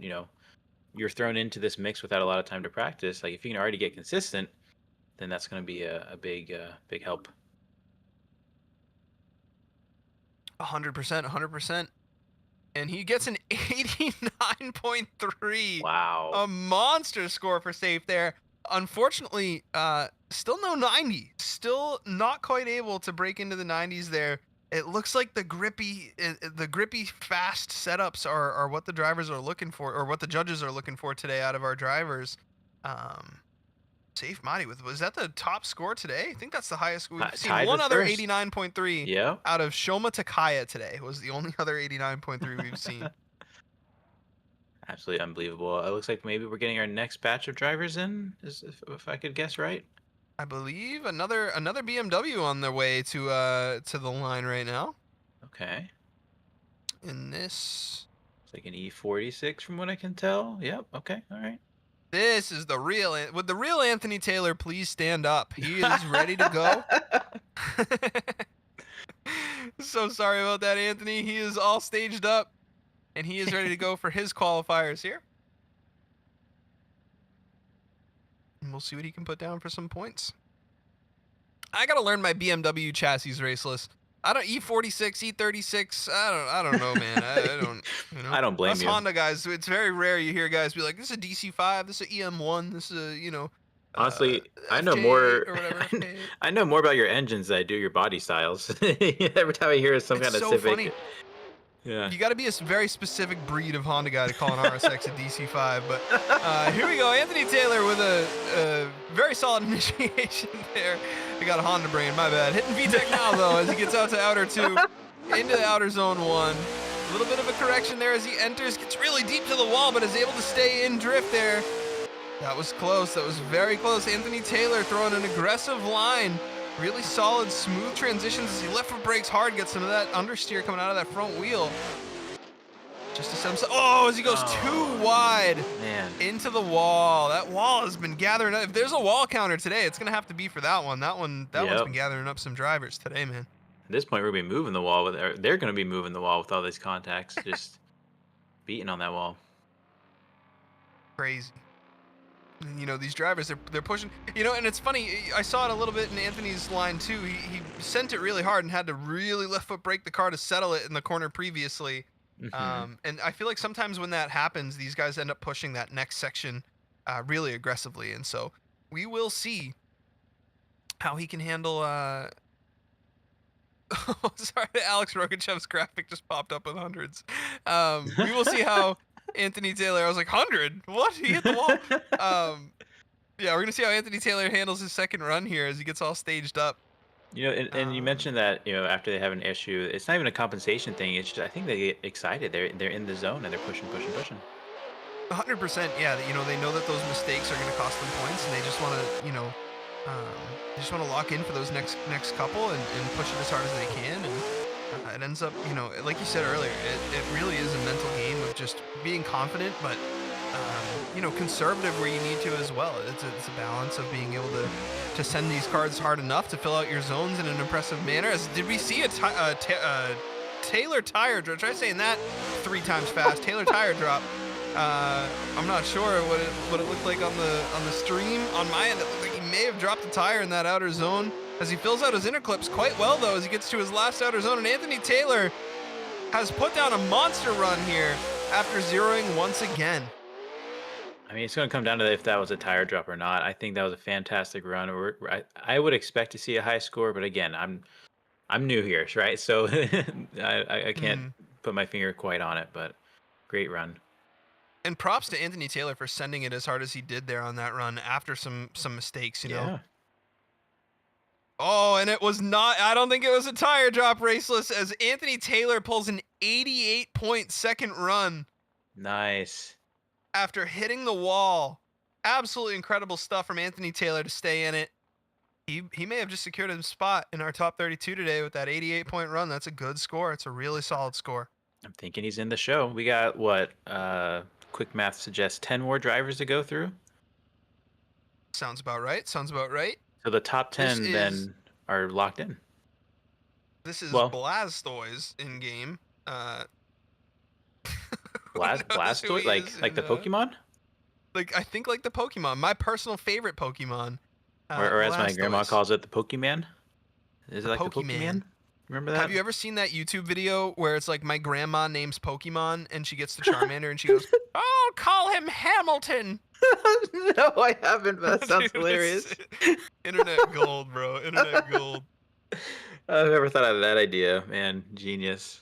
you're thrown into this mix without a lot of time to practice. Like if you can already get consistent, then that's going to be a big help. 100%. And he gets an 89.3. Wow. A monster score for Safe there. Unfortunately, still no 90. Still not quite able to break into the 90s there. It looks like the grippy fast setups are what the drivers are looking for, or what the judges are looking for today out of our drivers. Safe Madi was that the top score today? I think that's the highest score. We've seen one other 89.3. Yeah. Out of Shoma Takaya today was the only other 89.3 we've seen. Absolutely unbelievable. It looks like maybe we're getting our next batch of drivers in, if I could guess right. I believe another BMW on their way to the line right now. Okay. In this, it's like an E46 from what I can tell. Yep. Okay. All right. This is the real. Would the real Anthony Taylor please stand up? He is ready to go. So sorry about that, Anthony. He is all staged up, and he is ready to go for his qualifiers here. And we'll see what he can put down for some points. I gotta learn my BMW chassis raceless. I don't E46, E36. I don't know, man. I don't. I don't blame us you. Honda guys, it's very rare you hear guys be like, "This is a DC5. This is an EM1. This is a Honestly, I know more. I know more about your engines than I do your body styles. Every time I hear some kind of so Civic, funny. Yeah. You got to be a very specific breed of Honda guy to call an RSX a DC5. But here we go. Anthony Taylor with a very solid initiation there. I got a Honda brain, my bad. Hitting VTEC now, though, as he gets out to outer 2, into the outer zone 1. A little bit of a correction there as he enters, gets really deep to the wall, but is able to stay in drift there. That was close. That was very close. Anthony Taylor throwing an aggressive line. Really solid, smooth transitions as he left foot brakes hard, gets some of that understeer coming out of that front wheel. Just to set himself, as he goes too wide into the wall. That wall has been gathering up. If there's a wall counter today, it's going to have to be for that one. That one's been gathering up some drivers today, man. At this point, we're going to be moving the wall. They're going to be moving the wall with all these contacts, just beating on that wall. Crazy. You know, these drivers, they're pushing, you know, and it's funny, I saw it a little bit in Anthony's line too. He sent it really hard and had to really left foot brake the car to settle it in the corner previously. And I feel like sometimes when that happens, these guys end up pushing that next section really aggressively. And so we will see how he can handle, sorry, Alex Rogachev's graphic just popped up with hundreds. We will see how Anthony Taylor, I was like, 100? What? He hit the wall? Yeah, we're going to see how Anthony Taylor handles his second run here as he gets all staged up. You know, and you mentioned that, you know, after they have an issue, it's not even a compensation thing. It's just, I think they get excited. They're in the zone and they're pushing. 100%, yeah. You know, they know that those mistakes are going to cost them points, and they just want to, you know, they just want to lock in for those next couple and push it as hard as they can. And it ends up, you know, like you said earlier, it really is a mental game of just being confident, but you know, conservative where you need to as well. It's a balance of being able to send these cards hard enough to fill out your zones in an impressive manner. Did we see a Taylor tire drop? Try saying that 3 times fast. Taylor tire drop. I'm not sure what it looked like on the stream. On my end, it looked like he may have dropped a tire in that outer zone as he fills out his inner clips quite well, though, as he gets to his last outer zone. And Anthony Taylor has put down a monster run here after zeroing once again. I mean, it's going to come down to if that was a tire drop or not. I think that was a fantastic run. I would expect to see a high score, but again, I'm new here, right? So I can't put my finger quite on it, but great run. And props to Anthony Taylor for sending it as hard as he did there on that run after some mistakes, you know? Oh, and it was not, I don't think it was a tire drop, Raceless, as Anthony Taylor pulls an 88-point second run. Nice. After hitting the wall. Absolutely incredible stuff from Anthony Taylor to stay in it. He may have just secured a spot in our top 32 today with that 88-point run. That's a good score. It's a really solid score. I'm thinking he's in the show. We got, what, quick math suggests 10 more drivers to go through? Sounds about right. So the top 10 then are locked in. This is Blastoise in game. Blastoise, like the Pokemon? Like, I think like the Pokemon. My personal favorite Pokemon. Or as my grandma calls it, the Pokemon. Is it like the Pokemon? Remember that? Have you ever seen that YouTube video where it's like my grandma names Pokemon and she gets the Charmander and she goes, "Oh, call him Hamilton." No, I haven't, but that sounds hilarious. Internet gold, bro. Internet gold. I've never thought of that idea, man. Genius.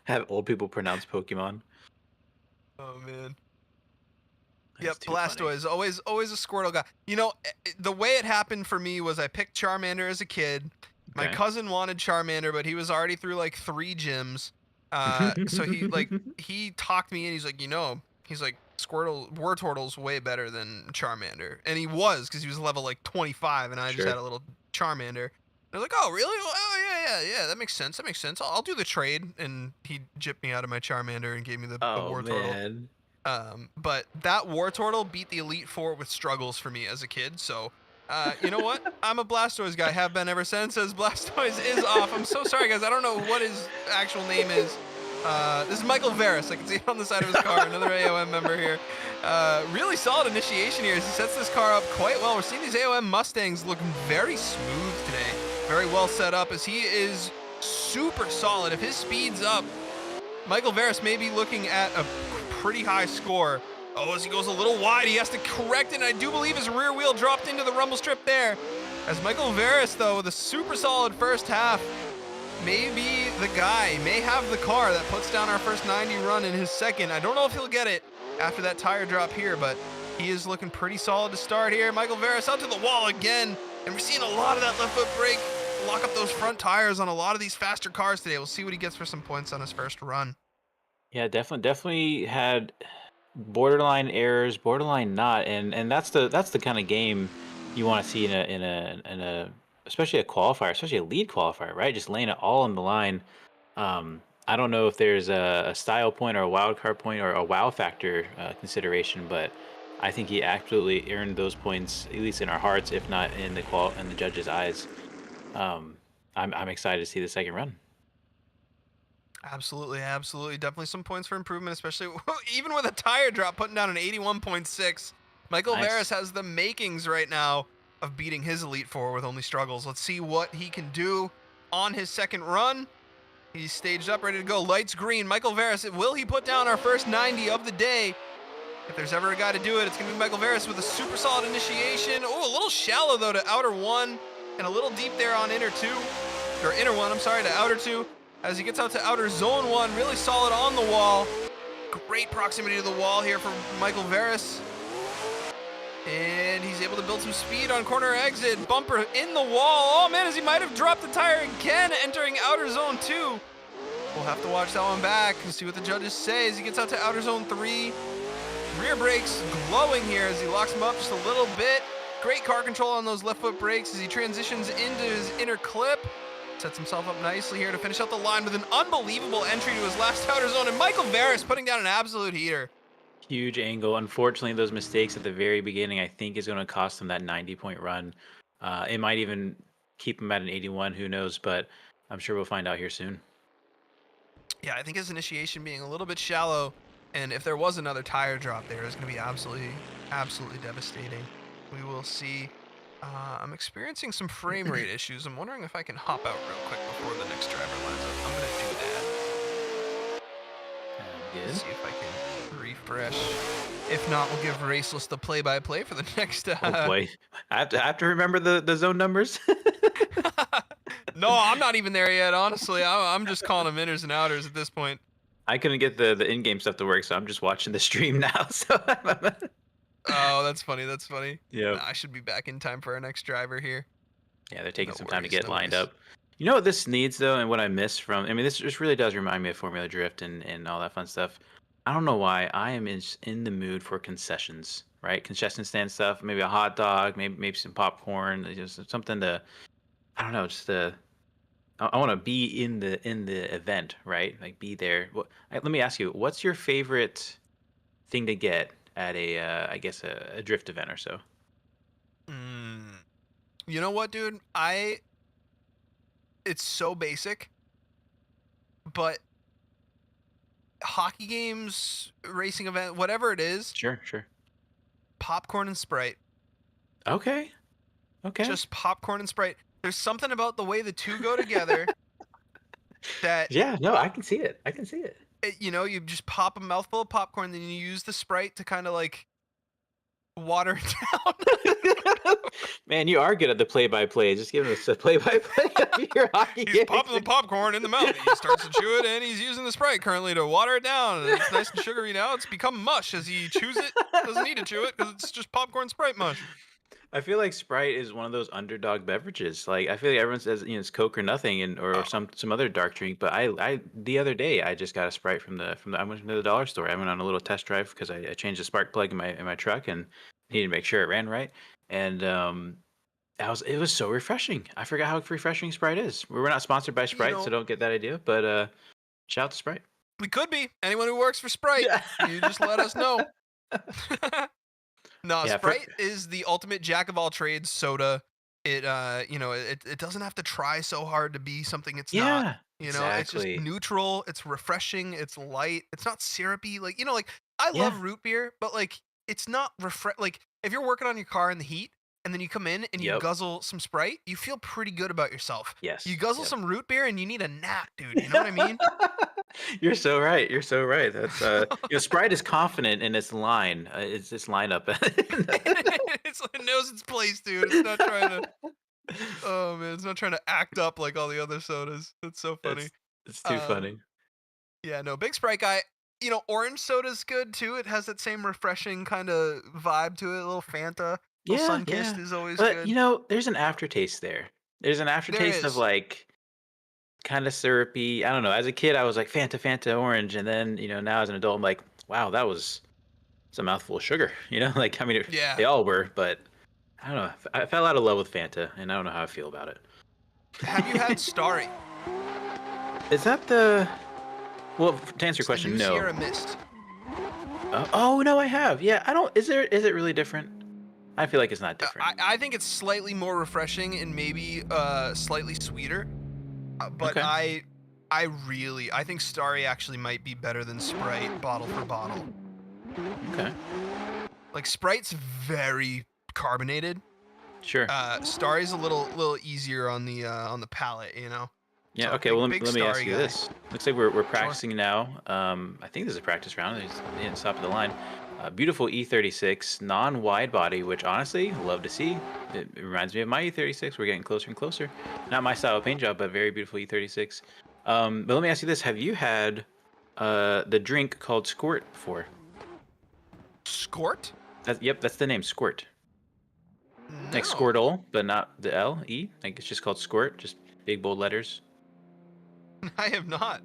Have old people pronounce Pokemon. Oh man. Yep, Blastoise, always a Squirtle guy. You know, the way it happened for me was I picked Charmander as a kid. My cousin wanted Charmander, but he was already through like 3 gyms. So he talked me in. He's like, you know, Squirtle, Wartortle's way better than Charmander. And he was, because he was level like 25 and I just had a little Charmander. They're like, oh, really? Oh, yeah, that makes sense. I'll do the trade. And he gypped me out of my Charmander and gave me the Wartortle. Man. But that Wartortle beat the Elite Four with struggles for me as a kid. So, you know what? I'm a Blastoise guy. Have been ever since, as Blastoise is off. I'm so sorry, guys. I don't know what his actual name is. This is Michael Varys. I can see it on the side of his car. Another AOM member here. Really solid initiation here as he sets this car up quite well. We're seeing these AOM Mustangs looking very smooth today. Very well set up as he is super solid. If his speed's up, Michael Varys may be looking at a pretty high score. Oh, as he goes a little wide, he has to correct it, and I do believe his rear wheel dropped into the rumble strip there. As Michael Varys, though, with a super solid first half, maybe the guy may have the car that puts down our first 90 run in his second. I don't know if he'll get it after that tire drop here, but he is looking pretty solid to start here. Michael Veras out to the wall again, and we're seeing a lot of that left foot brake lock up those front tires on a lot of these faster cars today. We'll see what he gets for some points on his first run. Yeah, definitely had borderline errors, borderline not, and that's the kind of game you want to see in a especially a qualifier, especially a lead qualifier, right? Just laying it all on the line. I don't know if there's a style point or a wild card point or a wow factor consideration, but I think he absolutely earned those points, at least in our hearts, if not in the judges' eyes. I'm excited to see the second run. Absolutely, absolutely. Definitely some points for improvement, especially even with a tire drop, putting down an 81.6. Michael Nice. Veras has the makings right now of beating his Elite Four with only struggles. Let's see what he can do on his second run. He's staged up, ready to go. Lights green. Michael Veras, will he put down our first 90 of the day? If there's ever a guy to do it, it's going to be Michael Veras with a super solid initiation. Oh, a little shallow, though, to outer one, and a little deep there on inner two. Or inner one, I'm sorry, to outer two. As he gets out to outer zone one, really solid on the wall. Great proximity to the wall here for Michael Veras. And he's able to build some speed on corner exit. Bumper in the wall. Oh man, as he might have dropped the tire again, entering outer zone two. We'll have to watch that one back and see what the judges say as he gets out to outer zone three. Rear brakes glowing here as he locks him up just a little bit. Great car control on those left foot brakes as he transitions into his inner clip. Sets himself up nicely here to finish out the line with an unbelievable entry to his last outer zone. And Michael Veras putting down an absolute heater. Huge angle. Unfortunately, those mistakes at the very beginning, I think, is going to cost him that 90-point run. It might even keep him at an 81. Who knows? But I'm sure we'll find out here soon. Yeah, I think his initiation being a little bit shallow, and if there was another tire drop there, it's going to be absolutely devastating. We will see. I'm experiencing some frame rate issues. I'm wondering if I can hop out real quick before the next driver lines up. I'm going to do that. Good. See if I can refresh. If not, we'll give Raceless the play-by-play for the next. Oh boy, I have to remember the zone numbers. No, I'm not even there yet. Honestly, I'm just calling them inners and outers at this point. I couldn't get the in-game stuff to work, so I'm just watching the stream now. So. Oh, that's funny. That's funny. Yeah. I should be back in time for our next driver here. Yeah, they're taking No some time to worries, get no lined worries. up. You know what this needs though, and what I miss from, I mean, this just really does remind me of Formula Drift and all that fun stuff. I don't know why I am in the mood for concessions, right? Concession stand stuff, maybe a hot dog, maybe some popcorn, just something to, I don't know, just I want to be in the event, right? Like be there. Let me ask you, what's your favorite thing to get at a, I guess a drift event or so? You know what, dude? It's so basic, but hockey games, racing event, whatever it is, Sure. popcorn and Sprite. Okay. Just popcorn and Sprite. There's something about the way the two go together that, Yeah, no, I can see it. you just pop a mouthful of popcorn, then you use the Sprite to kind of like water it down. Man, you are good at the play-by-play. Just give us a play-by-play of your hockey He's game. popping the popcorn in the mouth. He starts to chew it, and he's using the Sprite currently to water it down. And it's nice and sugary now. It's become mush as he chews it. Doesn't need to chew it because it's just popcorn Sprite mush. I feel like Sprite is one of those underdog beverages. Like I feel like everyone says, it's Coke or nothing, or some other dark drink. But I the other day I just got a Sprite from the I went to the dollar store. I went on a little test drive because I changed the spark plug in my truck and needed to make sure it ran right. And it was so refreshing. I forgot how refreshing Sprite is. We're not sponsored by Sprite, so don't get that idea. But shout out to Sprite. We could be. Anyone who works for Sprite, you just let us know. No, Yeah, Sprite is the ultimate jack of all trades soda. It it doesn't have to try so hard to be something it's not. It's just exactly. neutral, it's refreshing, it's light, it's not syrupy. Like, I love root beer, but like it's not like if you're working on your car in the heat and then you come in and you guzzle some Sprite, you feel pretty good about yourself. Yes. You guzzle some root beer and you need a nap, dude. You know what I mean? You're so right. That's Sprite is confident in its line. It's lineup. It knows its place, dude. It's not trying to Oh man, it's not trying to act up like all the other sodas. That's so funny. It's it's too Um, funny. yeah, no, big Sprite guy. You know, orange soda's good too. It has that same refreshing kind of vibe to it. A little Fanta, little Yeah, Sunkist yeah. is always But, good. there's an aftertaste there. There's an There aftertaste of, is. like, kinda syrupy. I don't know. As a kid, I was like, "Fanta, Fanta, orange," and then, now as an adult, I'm like, "Wow, it's a mouthful of sugar," you know? Like, I mean, Yeah. they all were, but I don't know. I fell out of love with Fanta, and I don't know how I feel about Have you had it. Starry? Is that the well, to answer your It's the question, new no. Sierra Mist. Oh, no, I have. Yeah, I don't is it really different? I feel like it's not different. I think it's slightly more refreshing and maybe slightly sweeter. But Okay. I think Starry actually might be better than Sprite bottle for bottle. Okay. Like Sprite's very carbonated. Sure. Starry's a little easier on the palate, you know. Yeah, So okay, well, big let me ask Starry you guy. this. Looks like we're Sure. practicing now. I think this is a practice round. They didn't stop at the line. Beautiful E36, non-wide body, which honestly, love to see. It reminds me of my E36. We're getting closer and closer. Not my style of paint job, but very beautiful E36. But let me ask you this. Have you had the drink called Squirt before? Skort? Yep, that's the name, Squirt. Like No. Squirtle, but not the L, E. Like it's just called Squirt, just big bold letters. I have not.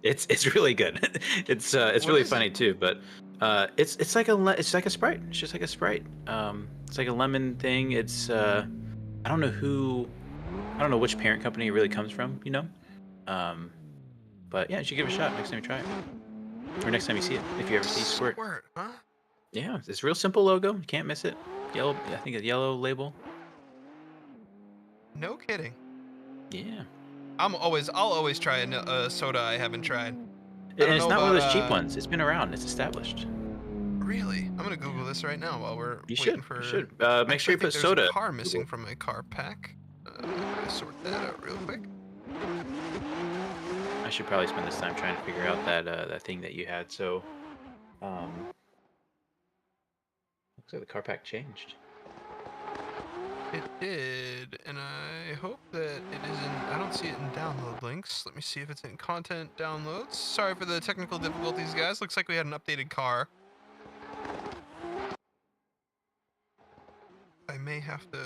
It's really good. It's What really is it? funny too, but it's like it's like a Sprite. It's just like a Sprite. It's like a lemon thing. I don't know I don't know which parent company it really comes from, Um, but yeah, you should give it a shot next time you try it, or next time you see it, if you ever see Squirt. Squirt, huh? Yeah, it's a real simple logo. You can't miss it. Yellow, I think a yellow label. No kidding. Yeah, I'll always try a soda I haven't tried. and I don't it's know not one of about those cheap ones. It's been around. It's established. really. I'm gonna Yeah, Google this right now while we're you waiting should. You for. should. Make sure Actually, I you think put there's a soda. car missing from my car pack. I gotta sort that out real quick. I should probably spend this time trying to figure out that thing that you had. So, um, looks like the car pack changed. It did, and I hope that it is in. I don't see it in download links. Let me see if it's in content downloads. Sorry for the technical difficulties, guys. Looks like we had an updated car. I may have to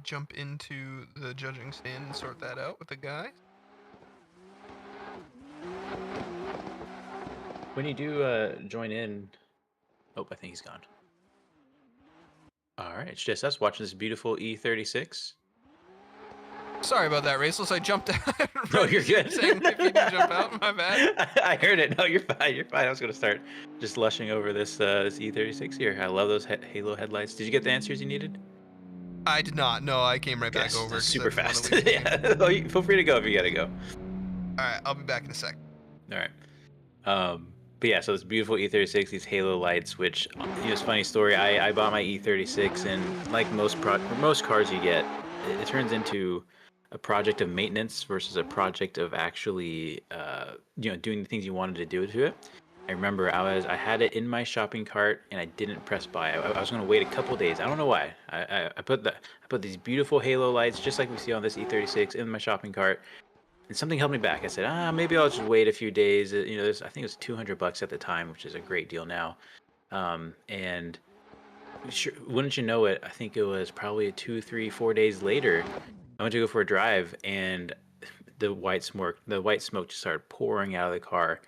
jump into the judging stand and sort that out with the guy. When you do join in, oh, I think he's gone. All right, it's just us watching this beautiful E36. Sorry about that, Raceless. I jumped out. No, Right you're as you were good. saying, if you do jump out, my bad. I heard it. No, you're fine. You're fine. I was gonna start just lushing over this E36 here. I love those Halo headlights. Did you get the answers you needed? I did not. No, I came right back Yes, over because I super didn't want to fast. leave the game. Yeah. Oh, feel free to go if you gotta go. All right, I'll be back in a sec. All right. But yeah, so it's beautiful E36, these halo lights, which it's a funny story. I bought my E36, and like most cars you get, it turns into a project of maintenance versus a project of actually doing the things you wanted to do to it. I remember I had it in my shopping cart and I didn't press buy. I was gonna wait a couple days. I don't know why. I put these beautiful halo lights just like we see on this E36 in my shopping cart, and something held me back. I said, maybe I'll just wait a few days. I think it was $200 at the time, which is a great deal now. And sure, wouldn't you know it? I think it was probably 2, 3, 4 days later. I went to go for a drive, and the white smoke just started pouring out of the car.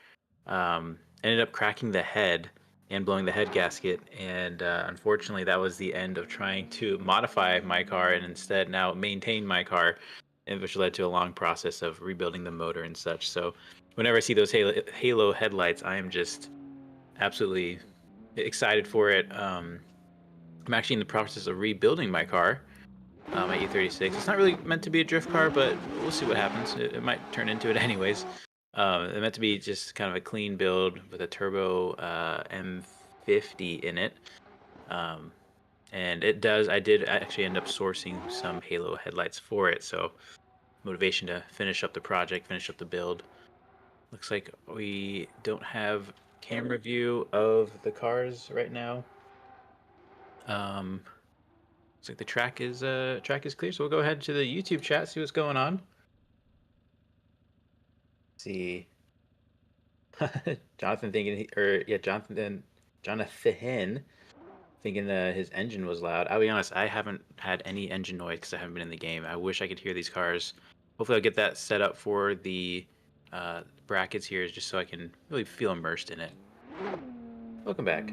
Ended up cracking the head and blowing the head gasket, and unfortunately, that was the end of trying to modify my car and instead now maintain my car, and which led to a long process of rebuilding the motor and such. So, whenever I see those halo headlights, I am just absolutely excited for it. I'm actually in the process of rebuilding my car, my E36. It's not really meant to be a drift car, but we'll see what happens. It might turn into it anyways. It's meant to be just kind of a clean build with a turbo M50 in it. Um, and it does. I did actually end up sourcing some halo headlights for it, so motivation to finish up the project, finish up the build. Looks like we don't have camera view of the cars right now. Um, Looks like the track is clear, so we'll go ahead to the YouTube chat, see what's going on. Let's see. Jonathan thinking, Jonathan thinking that his engine was loud. I'll be honest, I haven't had any engine noise because I haven't been in the game. I wish I could hear these cars. Hopefully, I'll get that set up for the brackets here, just so I can really feel immersed in it. Welcome back.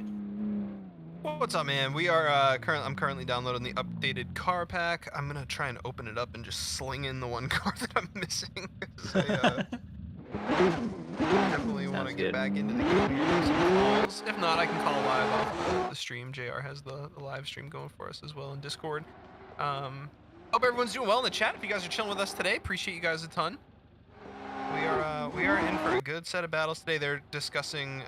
What's up, man? We are I'm currently downloading the updated car pack. I'm gonna try and open it up and just sling in the one car that I'm missing. 'Cause I definitely want to get back into the game here and make some calls. If not, I can call live off the stream. JR has the live stream going for us as well in Discord. Hope everyone's doing well in the chat. If you guys are chilling with us today, appreciate you guys a ton. We are in for a good set of battles today. They're discussing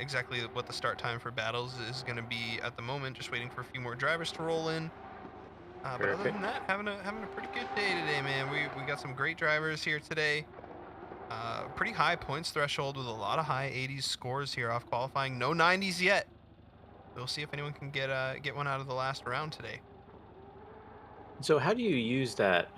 exactly what the start time for battles is going to be at the moment. Just waiting for a few more drivers to roll in. But other than that, having a pretty good day today, man. We got some great drivers here today. Pretty high points threshold with a lot of high 80s scores here off qualifying. No 90s yet. We'll see if anyone can get one out of the last round today. So how do you use that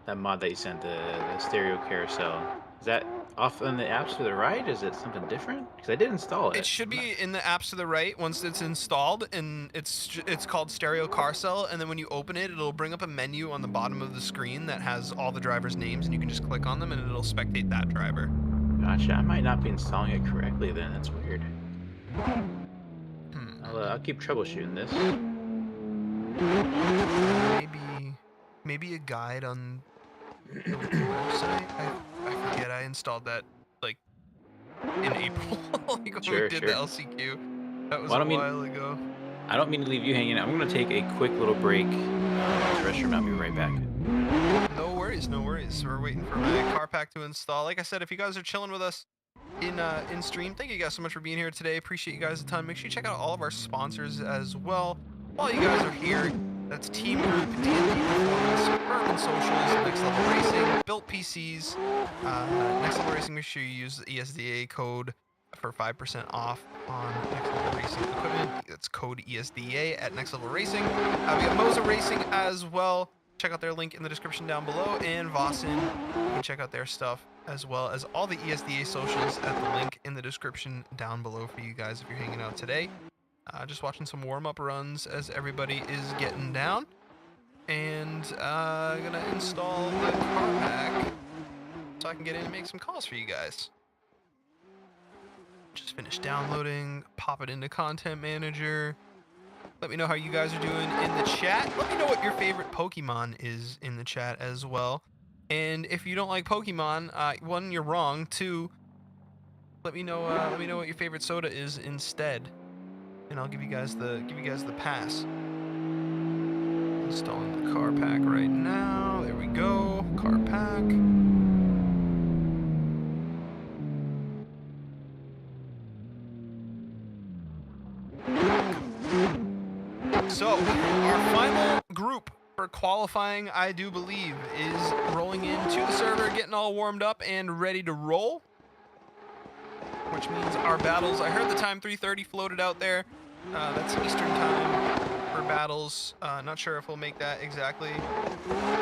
that mod that you sent, the stereo carousel? Is that off on the apps to the right? Is it something different? Because I did install it. It should be in the apps to the right once it's installed, and it's called Stereo Carousel. And then when you open it, it'll bring up a menu on the bottom of the screen that has all the drivers' names, and you can just click on them, and it'll spectate that driver. Gotcha. I might not be installing it correctly then. That's weird. I'll keep troubleshooting this. Maybe a guide on the website. I forget. I installed that like in April, like when we did the LCQ. That was a while ago. I don't mean to leave you hanging out. I'm gonna take a quick little break. Restroom. I'll be right back. No worries, no worries. We're waiting for my car pack to install. Like I said, if you guys are chilling with us in stream, thank you guys so much for being here today. Appreciate you guys a ton. Make sure you check out all of our sponsors as well. While you guys are here, that's TEAMGROUP, DnD Performance, Firman Socials, Next Level Racing, Billt PCs. Next Level Racing, make sure you use the ESDA code for 5% off on Next Level Racing equipment. That's code ESDA at Next Level Racing. We got Moza Racing as well. Check out their link in the description down below. And Vosan, you can check out their stuff as well as all the ESDA socials at the link in the description down below for you guys if you're hanging out today. Just watching some warm-up runs as everybody is getting down. And gonna install the car pack so I can get in and make some calls for you guys. Just finished downloading, pop it into Content Manager. Let me know how you guys are doing in the chat. Let me know what your favorite Pokemon is in the chat as well. And if you don't like Pokemon, one, you're wrong. Two, let me know what your favorite soda is instead. And I'll give you guys the pass. Installing the car pack right now. There we go. Car pack. So, our final group for qualifying, I do believe, is rolling into the server, getting all warmed up and ready to roll. Which means our battles, I heard the time 3:30 floated out there. That's Eastern time for battles. Not sure if we'll make that exactly.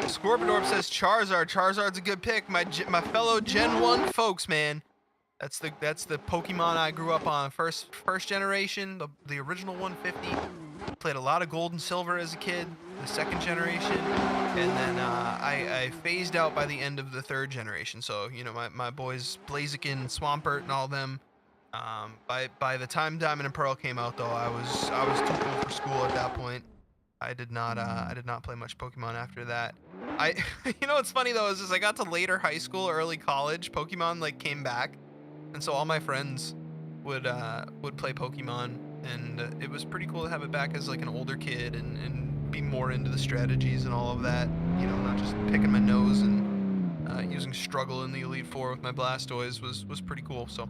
Scorpidorp says Charizard. Charizard's a good pick. My fellow Gen 1 folks, man. That's the Pokemon I grew up on. First generation, the original 150. Played a lot of Gold and Silver as a kid. The second generation, and then I phased out by the end of the third generation. So you know my boys Blaziken, Swampert, and all them. By the time Diamond and Pearl came out, though, I was too cool for school at that point. I did not play much Pokemon after that. You know what's funny though is I got to later high school, early college, Pokemon like came back, and so all my friends would play Pokemon, and it was pretty cool to have it back as like an older kid and be more into the strategies and all of that. You know, not just picking my nose and using Struggle in the Elite Four with my Blastoise was pretty cool. So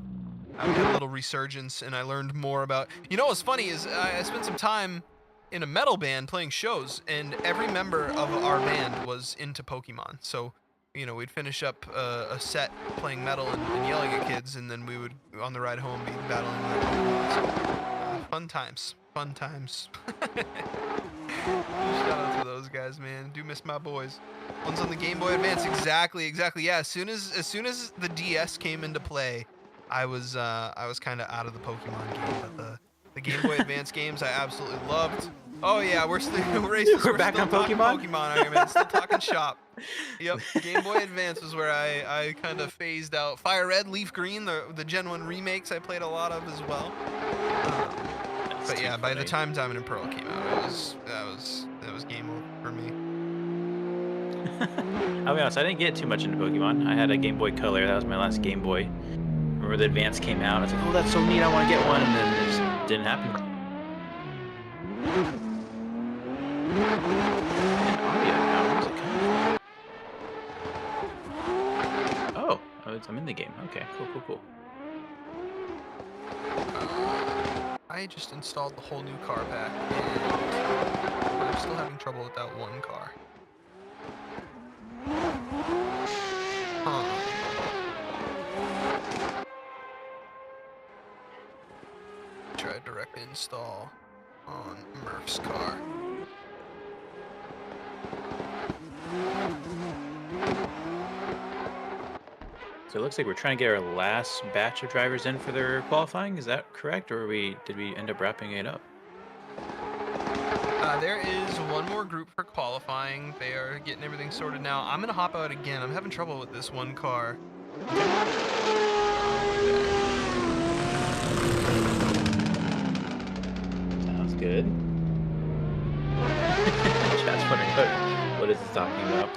I had a little resurgence, and I learned more about. You know what's funny is I spent some time in a metal band playing shows, and every member of our band was into Pokemon. So, you know, we'd finish up a set playing metal and yelling at kids, and then we would, on the ride home, be battling with Pokemon. So, fun times. Fun times. Shout out to those guys, man. Do miss my boys. One's on the Game Boy Advance. Exactly. Yeah. As soon as the DS came into play, I was kind of out of the Pokemon game, but the Game Boy Advance games I absolutely loved. Oh yeah, we're still We're back still on talking Pokemon? Pokemon, man. Still talking shop. Yep, Game Boy Advance was where I kind of phased out. Fire Red, Leaf Green, the Gen 1 remakes I played a lot of as well. But yeah, by the time Diamond and Pearl came out, that was game over for me. I'll be honest, I didn't get too much into Pokemon. I had a Game Boy Color. That was my last Game Boy. Remember the Advance came out. I was like, oh, that's so neat. I want to get one. And then it just didn't happen. Oh, I'm in the game. Okay, cool. I just installed the whole new car pack, and I'm still having trouble with that one car. Try direct install on Murph's car. So it looks like we're trying to get our last batch of drivers in for their qualifying. Is that correct, or did we end up wrapping it up? There is one more group for qualifying. They are getting everything sorted now. I'm gonna hop out again. I'm having trouble with this one car. Sounds good. Chat's wondering what is this talking about.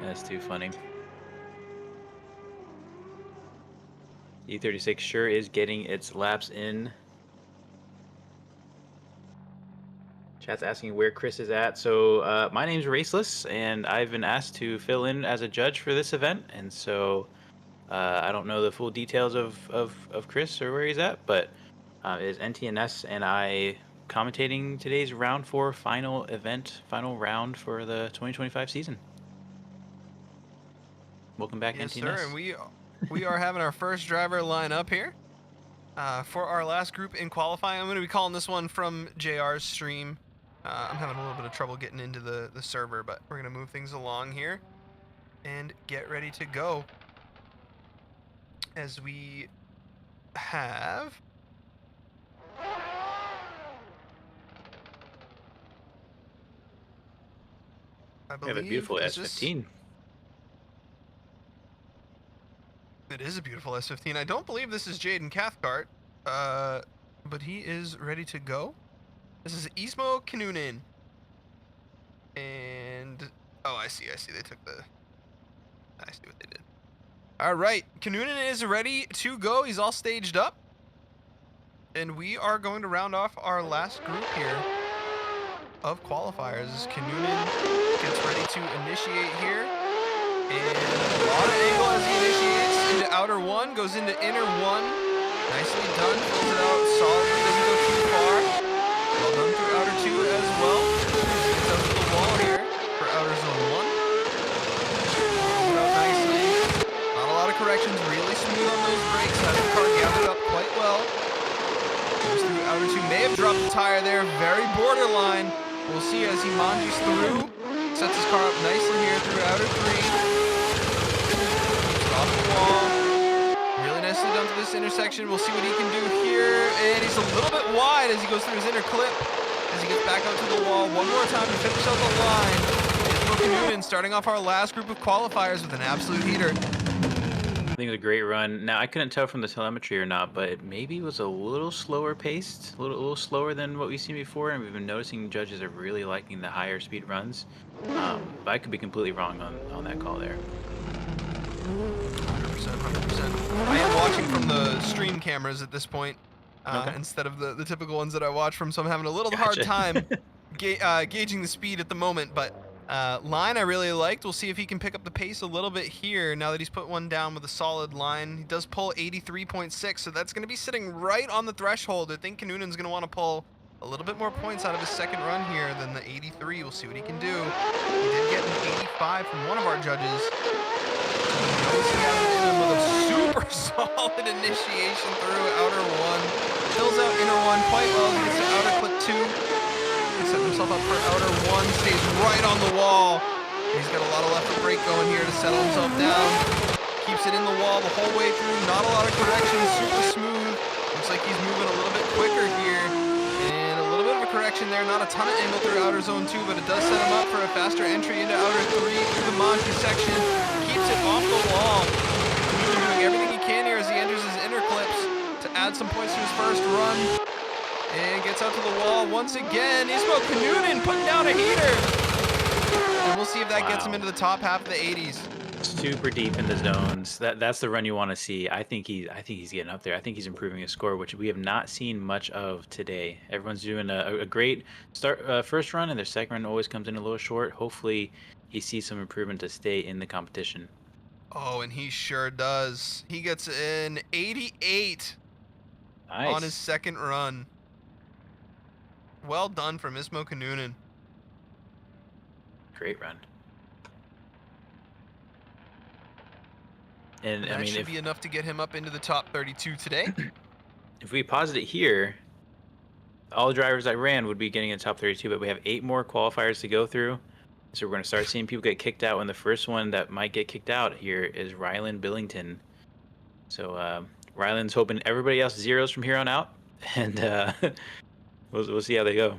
That's too funny. E36 sure is getting its laps in. Chat's asking where Chris is at. So my name's Raceless, and I've been asked to fill in as a judge for this event. And so I don't know the full details of Chris or where he's at, but it is NTNS and I commentating today's round 4 final round for the 2025 season. Welcome back, yes, NTNS. Yes, sir. And we are having our first driver line up here for our last group in qualifying. I'm going to be calling this one from JR's stream. I'm having a little bit of trouble getting into the server, but we're going to move things along here and get ready to go. As we have... We have a beautiful S15. It is a beautiful S15. I don't believe this is Jaden Cathcart, but he is ready to go. This is Ismo Kinnunen. And, oh, I see. They took the, I see what they did. All right, Kinnunen is ready to go. He's all staged up. And we are going to round off our last group here of qualifiers. Kinnunen gets ready to initiate here. And a lot of angle as he initiates into outer 1, goes into inner 1. Nicely done, fills it out solidly, doesn't go too far. Well done through outer 2 as well. Gets out to the wall here for outer zone 1. Fills it out nicely. Not a lot of corrections, really smooth on those brakes. Has the car gathered up quite well. Goes through outer 2, may have dropped the tire there, very borderline. We'll see as he manjis through. Sets his car up nicely here through outer 3. Off the wall. Really nicely done to this intersection. We'll see what he can do here. And he's a little bit wide as he goes through his inner clip. As he gets back out to the wall. One more time to finish out the line. Ismo Kinnunen starting off our last group of qualifiers with an absolute heater. I think it was a great run. Now, I couldn't tell from the telemetry or not, but it maybe was a little slower paced, a little slower than what we've seen before, and we've been noticing judges are really liking the higher speed runs. But I could be completely wrong on that call there. 100%. I am watching from the stream cameras at this point, instead of the typical ones that I watch from, so I'm having a little hard time gauging the speed at the moment, but line I really liked. We'll see if he can pick up the pace a little bit here now that he's put one down with a solid line. He does pull 83.6, so that's going to be sitting right on the threshold. I think Kinnunen's going to want to pull a little bit more points out of his second run here than the 83. We'll see what he can do. He did get an 85 from one of our judges. He knows he has it in him with a super solid initiation through outer 1. Fills out inner 1 quite well. He gets to outer clip 2. Set himself up for outer one. Stays right on the wall. He's got a lot of left foot brake going here to settle himself down. Keeps it in the wall the whole way through. Not a lot of corrections. Super smooth. Looks like he's moving a little bit quicker here. And a little bit of a correction there. Not a ton of angle through outer zone 2, but it does set him up for a faster entry into outer 3 through the Moza section. Keeps it off the wall. He's doing everything he can here as he enters his inner clips to add some points to his first run. And gets out to the wall once again. Ismo Kanunin putting down a heater. And we'll see if that gets him into the top half of the 80s. Super deep in the zones. That's the run you want to see. I think he's getting up there. I think he's improving his score, which we have not seen much of today. Everyone's doing a great first run, and their second run always comes in a little short. Hopefully, he sees some improvement to stay in the competition. Oh, and he sure does. He gets an 88 on his second run. Well done from Ismo Kanunin. Great run. And that should be enough to get him up into the top 32 today. If we paused it here, all the drivers that ran would be getting in the top 32, but we have 8 more qualifiers to go through. So we're going to start seeing people get kicked out, and the first one that might get kicked out here is Ryland Billington. So Ryland's hoping everybody else zeros from here on out, and we'll see how they go.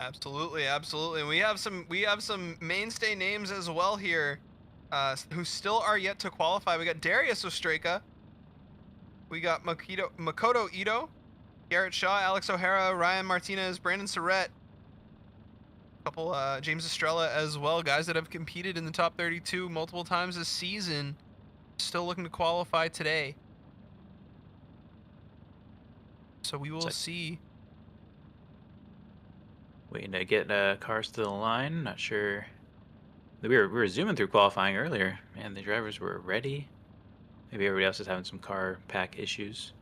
Absolutely, absolutely. And we have some mainstay names as well here, who still are yet to qualify. We got Darius Ostreka. We got Makoto Ito, Garrett Shaw, Alex O'Hara, Ryan Martinez, Brandon Surrett. A couple James Estrella as well, guys that have competed in the top 32 multiple times this season. Still looking to qualify today. So we will see. Waiting to get cars to the line. Not sure. We were zooming through qualifying earlier, and the drivers were ready. Maybe everybody else is having some car pack issues.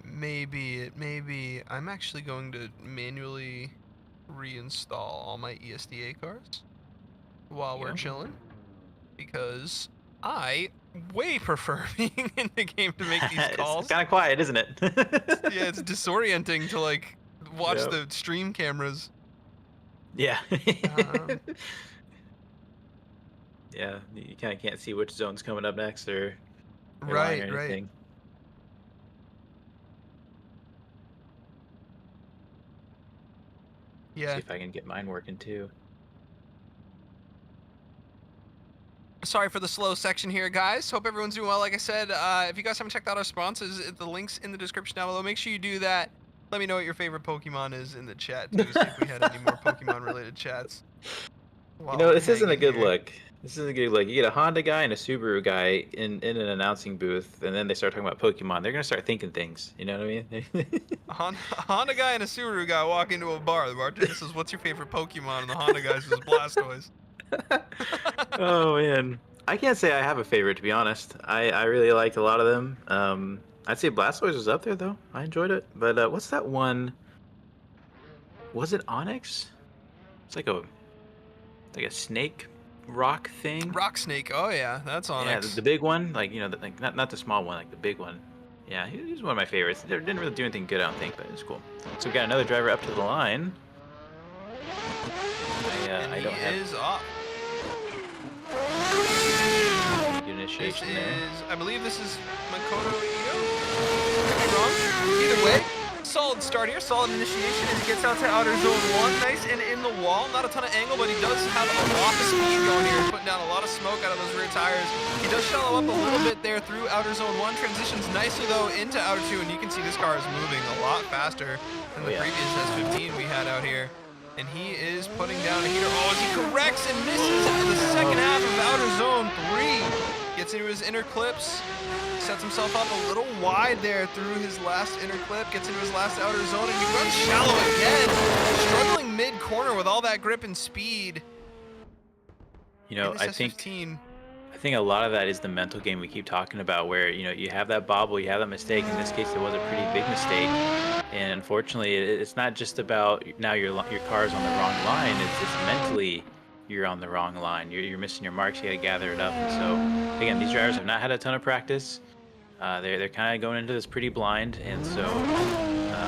Maybe. I'm actually going to manually reinstall all my ESDA cars while we're chilling, because I way prefer being in the game to make these calls. It's kind of quiet, isn't it? Yeah, it's disorienting to like watch the stream cameras. Yeah. Yeah, you kind of can't see which zone's coming up next or right. anything. Yeah. See if I can get mine working too. Sorry for the slow section here, guys. Hope everyone's doing well. Like I said, if you guys haven't checked out our sponsors, the link's in the description down below. Make sure you do that. Let me know what your favorite Pokemon is in the chat, too, see if we had any more Pokemon-related chats. You know, this isn't a good look. This isn't a good look. You get a Honda guy and a Subaru guy in an announcing booth, and then they start talking about Pokemon. They're going to start thinking things. You know what I mean? A Honda guy and a Subaru guy walk into a bar. The bartender says, "What's your favorite Pokemon?" And the Honda guy says, "Blastoise." Oh, man. I can't say I have a favorite, to be honest. I really liked a lot of them. I'd say Blastoise was up there, though. I enjoyed it. But what's that one? Was it Onyx? It's like a snake rock thing. Rock snake. Oh yeah, that's Onyx. Yeah, the big one, like like not the small one, like the big one. Yeah, he's one of my favorites. They didn't really do anything good, I don't think, but it's cool. So we got another driver up to the line. I don't have. Is off. Initiation there. I believe this is Makoto Ito. Could be wrong. Either way, solid start here, solid initiation as he gets out to outer zone 1. Nice and in the wall. Not a ton of angle, but he does have a lot of speed going here, putting down a lot of smoke out of those rear tires. He does shallow up a little bit there through outer zone 1. Transitions nicely, though, into outer 2, and you can see this car is moving a lot faster than the previous S15 we had out here. And he is putting down a heater. Oh, as he corrects and misses the second half of outer zone 3. Gets into his inner clips. Sets himself up a little wide there through his last inner clip. Gets into his last outer zone, and he runs shallow again. Struggling mid-corner with all that grip and speed. You know, I think a lot of that is the mental game we keep talking about, where you have that bobble, you have that mistake. In this case, it was a pretty big mistake, and unfortunately, it's not just about now your car's on the wrong line. It's mentally you're on the wrong line. You're missing your marks. You got to gather it up. And so again, these drivers have not had a ton of practice. They're kind of going into this pretty blind, and so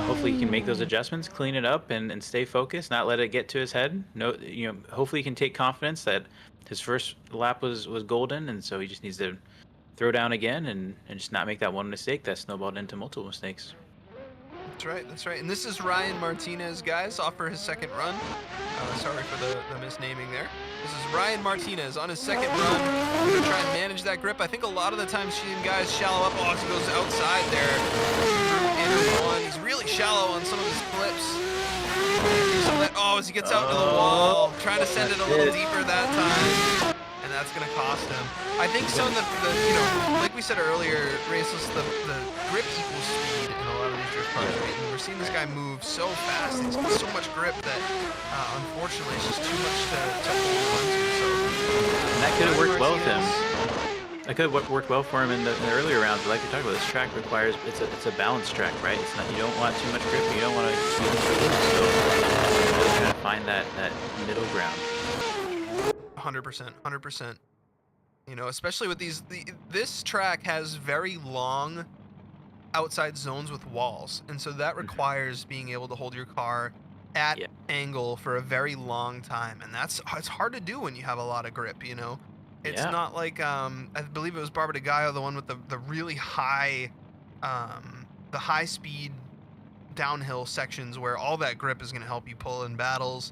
Hopefully he can make those adjustments, clean it up, and stay focused, not let it get to his head. No, hopefully he can take confidence that his first lap was golden, and so he just needs to throw down again and just not make that one mistake that snowballed into multiple mistakes. That's right, that's right. And this is Ryan Martinez, guys, off for his second run. Sorry for the misnaming there. This is Ryan Martinez on his second run. He's going to try and manage that grip. I think a lot of the times seeing guys shallow up. Oh, he goes outside there. He's really shallow on some of his clips. Oh, as he gets out into the wall, trying to send it a little deeper that time. And that's going to cost him. I think some of the like we said earlier, races, the grip equals speed in a lot of these drift cars, right? And we're seeing this guy move so fast. He's got so much grip that, unfortunately, it's just too much to hold on to. So, and that could have worked well with him. That could have worked well for him in the earlier rounds. But like we talked about, this track requires it's a balanced track, right? It's not, you don't want too much grip, you don't want to be so really trying to find that middle ground. 100%, 100%. Especially with this track has very long outside zones with walls, and so that requires being able to hold your car at angle for a very long time, and it's hard to do when you have a lot of grip. It's not like I believe it was Barbara DeGaio, the one with the really high, the high speed downhill sections where all that grip is going to help you pull in battles.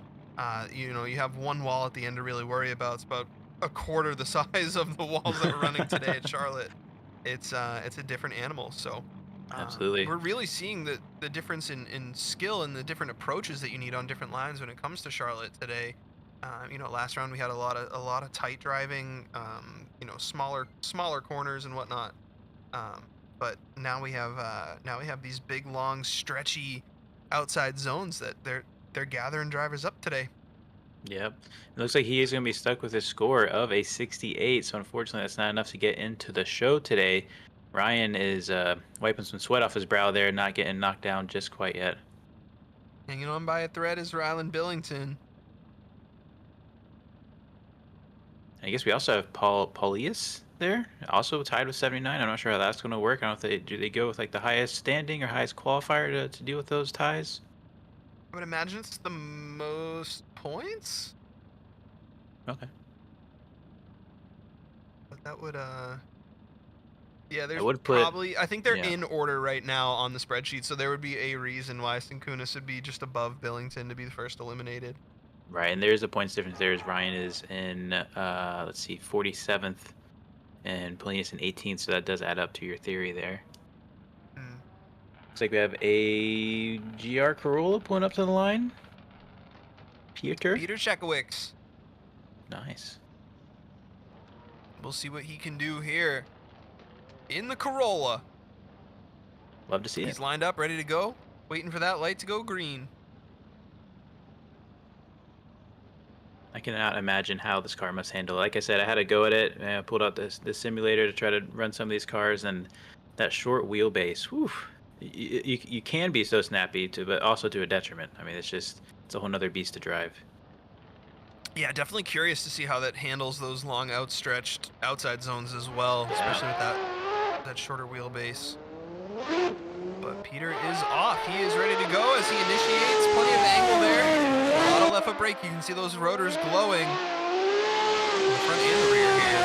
You have one wall at the end to really worry about. It's about a quarter the size of the walls that we're running today at Charlotte. It's a different animal. So absolutely, we're really seeing the difference in skill and the different approaches that you need on different lines when it comes to Charlotte today. Last round we had a lot of tight driving, smaller corners and whatnot. But now we have these big, long, stretchy outside zones that they're gathering drivers up today. Yep. It looks like he is going to be stuck with a score of a 68. So unfortunately, that's not enough to get into the show today. Ryan is wiping some sweat off his brow there, not getting knocked down just quite yet. Hanging on by a thread is Rylan Billington. I guess we also have Paulius there, also tied with 79. I'm not sure how that's going to work. I don't know if they go with like the highest standing or highest qualifier to deal with those ties. I would imagine it's the most points. Okay. But that would there's probably I think they're in order right now on the spreadsheet, so there would be a reason why Sinkunis would be just above Billington to be the first eliminated. Right, and there's a points difference there as Ryan is in, let's see, 47th, and Paulius in 18th, so that does add up to your theory there. Looks like we have a GR Corolla pulling up to the line. Peter Czekowicz. Nice. We'll see what he can do here in the Corolla. Love to see it. He's lined up, ready to go, waiting for that light to go green. I cannot imagine how this car must handle it. Like I said, I had to go at it. I pulled out this simulator to try to run some of these cars, and that short wheelbase, whew, you can be so snappy, but also to a detriment. I mean, it's a whole nother beast to drive. Yeah, definitely curious to see how that handles those long outstretched outside zones as well, especially with that shorter wheelbase. But Peter is off. He is ready to go as he initiates. Plenty of angle there. A lot of left foot brake. You can see those rotors glowing in the front and the rear here.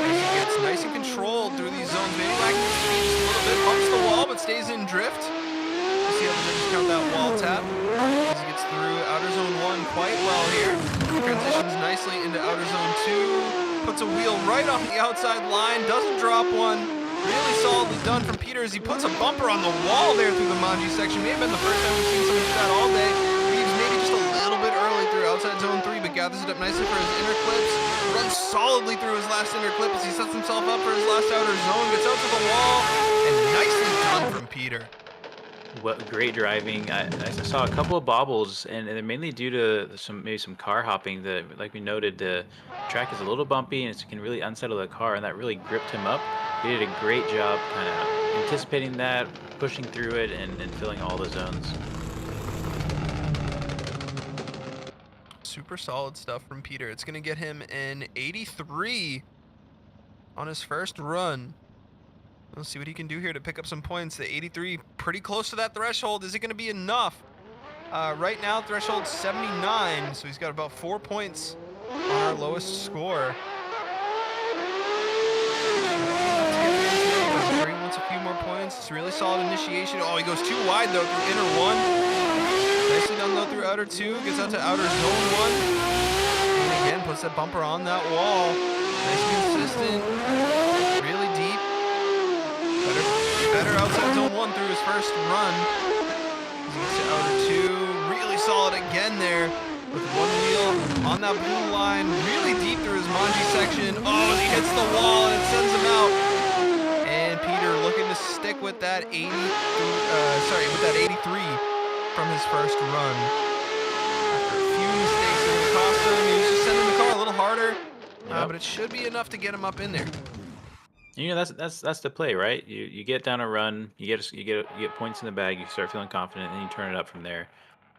As he gets nice and controlled through these zones. Maybe lacking speed just a little bit. Bumps the wall, but stays in drift. We'll see how the judges count that wall tap. As he gets through outer zone 1 quite well here. Transitions nicely into outer zone 2. Puts a wheel right on the outside line. Doesn't drop one. Really solidly done from Peter as he puts a bumper on the wall there through the Manji section. May have been the first time we've seen someone do that all day. Leaves maybe just a little bit early through outside zone 3, but gathers it up nicely for his inner clips. Runs solidly through his last inner clip as he sets himself up for his last outer zone. Gets out to the wall, and nicely done from Peter. What great driving. I saw a couple of bobbles, and they're mainly due to maybe some car hopping. Like we noted, the track is a little bumpy, and it can really unsettle the car, and that really gripped him up. He did a great job kind of anticipating that, pushing through it, and filling all the zones. Super solid stuff from Peter. It's going to get him an 83 on his first run. Let's see what he can do here to pick up some points. The 83, pretty close to that threshold. Is it going to be enough? Right now, threshold 79, so he's got about 4 points on our lowest score. I'm sure he wants a few more points. It's really solid initiation. Oh, he goes too wide, though, through inner 1. Nicely done, though, through outer 2. Gets out to outer zone 1. And again, puts that bumper on that wall. Nice and consistent. Really deep. Better outside zone 1 through his first run. He gets to outer 2. Really solid again there. With one wheel on that blue line. Really deep through his Manji section. Oh, as he hits the wall and it sends him out. And Peter looking to stick with that 83 from his first run. After a few mistakes in the cost him, he was just sending the car a little harder. But it should be enough to get him up in there. You know, that's the play, right? You get down a run, you get points in the bag, you start feeling confident, and then you turn it up from there.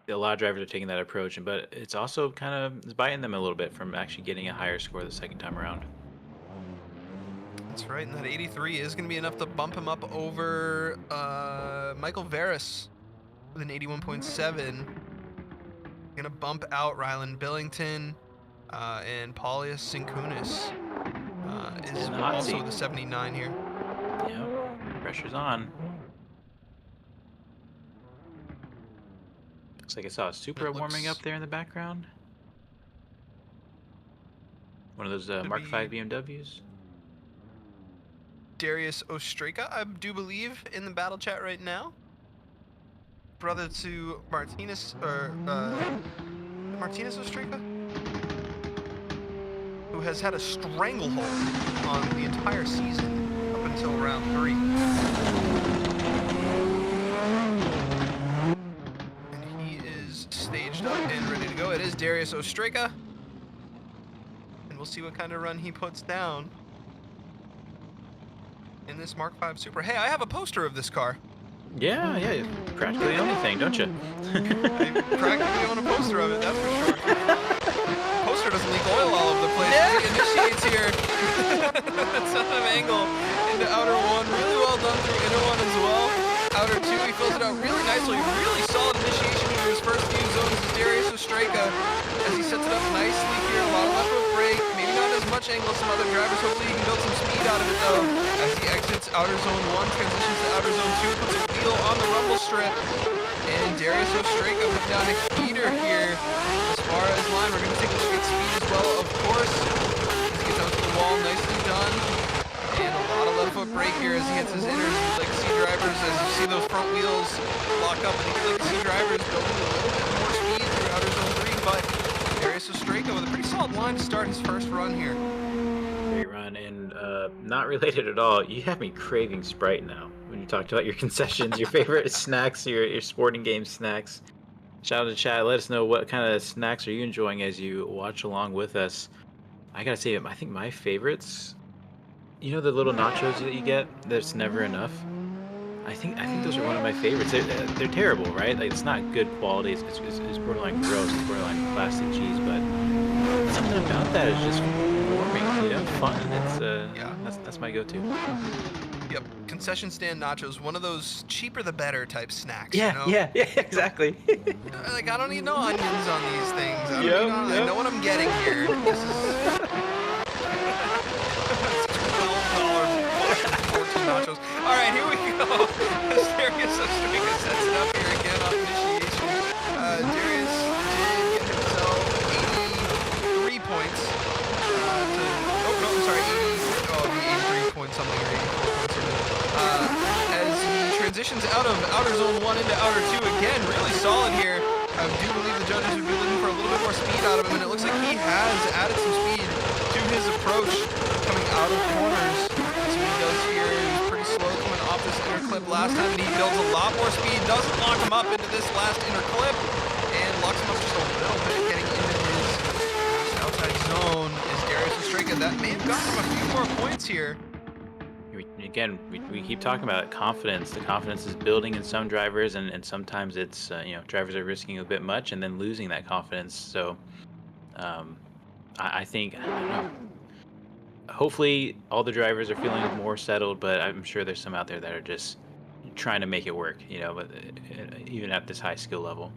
A lot of drivers are taking that approach, but it's also kind of biting them a little bit from actually getting a higher score the second time around. That's right, and that 83 is going to be enough to bump him up over Michael Varys with an 81.7. Going to bump out Ryland Billington and Paulius Sinkunis. Is also the 79 here. Yeah, pressure's on. Looks like I saw a Supra warming up there in the background. One of those Mark V BMWs. Darius Ostrika, I do believe, in the battle chat right now. Brother to Martinez, or Martinez Ostrika? Who has had a stranglehold on the entire season up until round 3. And he is staged up and ready to go. It is Darius Ostrika. And we'll see what kind of run he puts down in this Mark V Supra. Hey, I have a poster of this car. Yeah, practically anything, don't you? I practically own a poster of it, that's for sure. Poster doesn't leak oil all over the place. Yeah. He initiates here. Son of angle into outer 1. Really well done through inner 1 as well. Outer 2, he fills it out really nicely. Really solid initiation into his first few zones is Darius Ostrika as he sets it up nicely here. A lot of left foot brake. Maybe not as much angle as some other drivers. Hopefully he can build some speed out of it though. As he exits outer zone 1, transitions to outer zone 2, puts a wheel on the rumble strip. And Darius Ostrika put down a heater here. As far as line, we're going to take a look at speed as well, of course. As he gets out to the wall, nicely done. And a lot of left foot brake here as he hits his inners. You'd like to see drivers, as you see those front wheels lock up. I think you'd like to see drivers building a little bit more speed through outer zone 3, but Darius Ostrika with a pretty solid line to start his first run here. Great run, and not related at all. You have me craving Sprite now when you talked about your concessions, your favorite snacks, your sporting game snacks. Shout out to chat. Let us know what kind of snacks are you enjoying as you watch along with us. I gotta say, I think my favorites, you know, the little nachos that you get that's never enough. I think those are one of my favorites. They're terrible, right? Like, it's not good quality. It's borderline gross. It's borderline plastic cheese, but something about that is just warming, you know, fun. It's Yeah. That's my go-to. Yep, concession stand nachos, one of those cheaper the better type snacks. Yeah, you know? yeah, exactly. Like, I don't need no onions on these things. I Yep. know what I'm getting here. This is $12 14 nachos. All right, here we go. Darius Ostrika sets it up here again on initiation. Darius did get himself 83 points. The 83 points something or 84 points something. As he transitions out of outer zone 1 into outer 2 again, really solid here. I do believe the judges would be looking for a little bit more speed out of him, and it looks like he has added some speed to his approach coming out of corners. That's what he does here. He's pretty slow coming off this inner clip last time, and he builds a lot more speed. Doesn't lock him up into this last inner clip, and locks him up just a little bit, getting into his outside zone is Darius Ostrika. That may have gotten him a few more points here. Again, we keep talking about confidence. The confidence is building in some drivers, and sometimes it's you know, drivers are risking a bit much and then losing that confidence. So I think, I don't know, hopefully all the drivers are feeling more settled, but I'm sure there's some out there that are just trying to make it work, but even at this high skill level.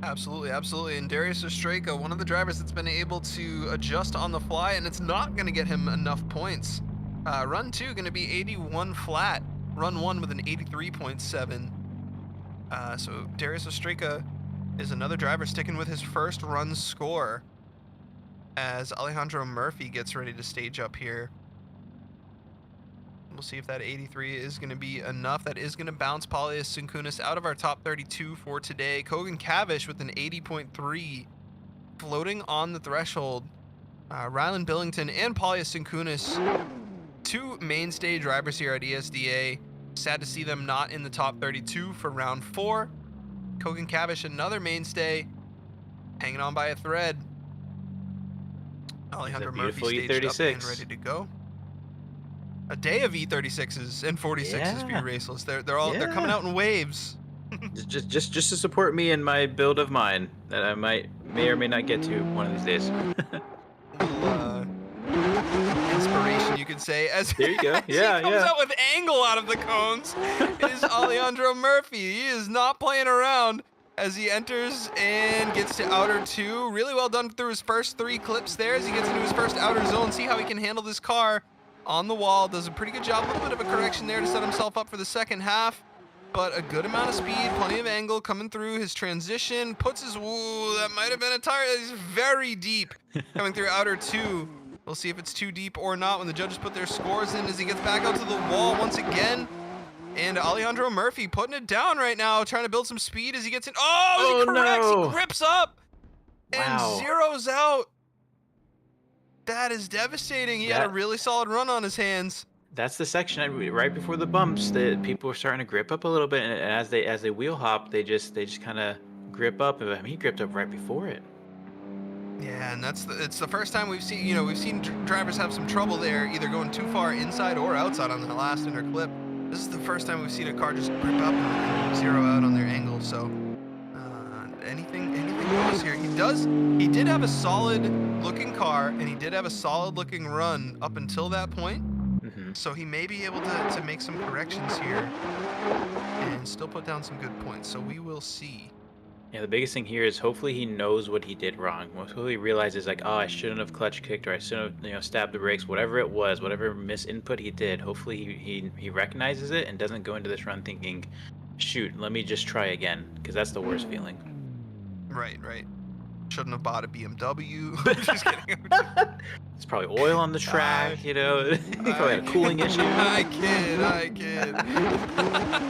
Absolutely, absolutely. And Darius Ostraka, one of the drivers that's been able to adjust on the fly, and it's not going to get him enough points. Run 2 going to be 81 flat. Run 1 with an 83.7. So Darius Ostraka is another driver sticking with his first run score as Alejandro Murphy gets ready to stage up here. We'll see if that 83 is going to be enough. That is going to bounce Paulius Sinkunis out of our top 32 for today. Kogan Cavish with an 80.3 floating on the threshold. Rylan Billington and Paulius Sinkunis, two mainstay drivers here at ESDA. Sad to see them not in the top 32 for round 4. Kogan Cavish, another mainstay, hanging on by a thread. Alejandro Murphy staged up and ready to go. A day of E36s and 46s for you raceless. They're coming out in waves. just to support me in my build of mine that I may or may not get to one of these days. Inspiration, you could say. As there you go. He comes out with angle out of the cones. It is Alejandro Murphy. He is not playing around as he enters and gets to outer 2. Really well done through his first 3 clips there as he gets into his first outer zone. See how he can handle this car on the wall. Does a pretty good job. A little bit of a correction there to set himself up for the second half, but a good amount of speed, plenty of angle coming through his transition. Puts his, that might have been a tire. He's very deep coming through outer 2. We'll see if it's too deep or not when the judges put their scores in as he gets back out to the wall once again. And Alejandro Murphy putting it down right now, trying to build some speed as he gets in. Oh, he corrects, he grips up and zeroes out. That is devastating. He had a really solid run on his hands. That's the section right before the bumps that people are starting to grip up a little bit, and as they wheel hop, they just kind of grip up. I mean, he gripped up right before it. Yeah, and it's the first time we've seen we've seen drivers have some trouble there, either going too far inside or outside on the last inner clip. This is the first time we've seen a car just grip up and zero out on their angle. So anything goes here. He did have a solid looking car, and he did have a solid looking run up until that point. So he may be able to make some corrections here and still put down some good points. So we will see. Yeah, the biggest thing here is hopefully he knows what he did wrong. Hopefully he realizes, like, oh, I shouldn't have clutch kicked, or I shouldn't have stabbed the brakes, whatever it was, whatever misinput he did. Hopefully he recognizes it and doesn't go into this run thinking, shoot, let me just try again, because that's the worst feeling. Right. Shouldn't have bought a BMW. Just kidding. It's probably oil on the track, He probably had a cooling issue. I kid. I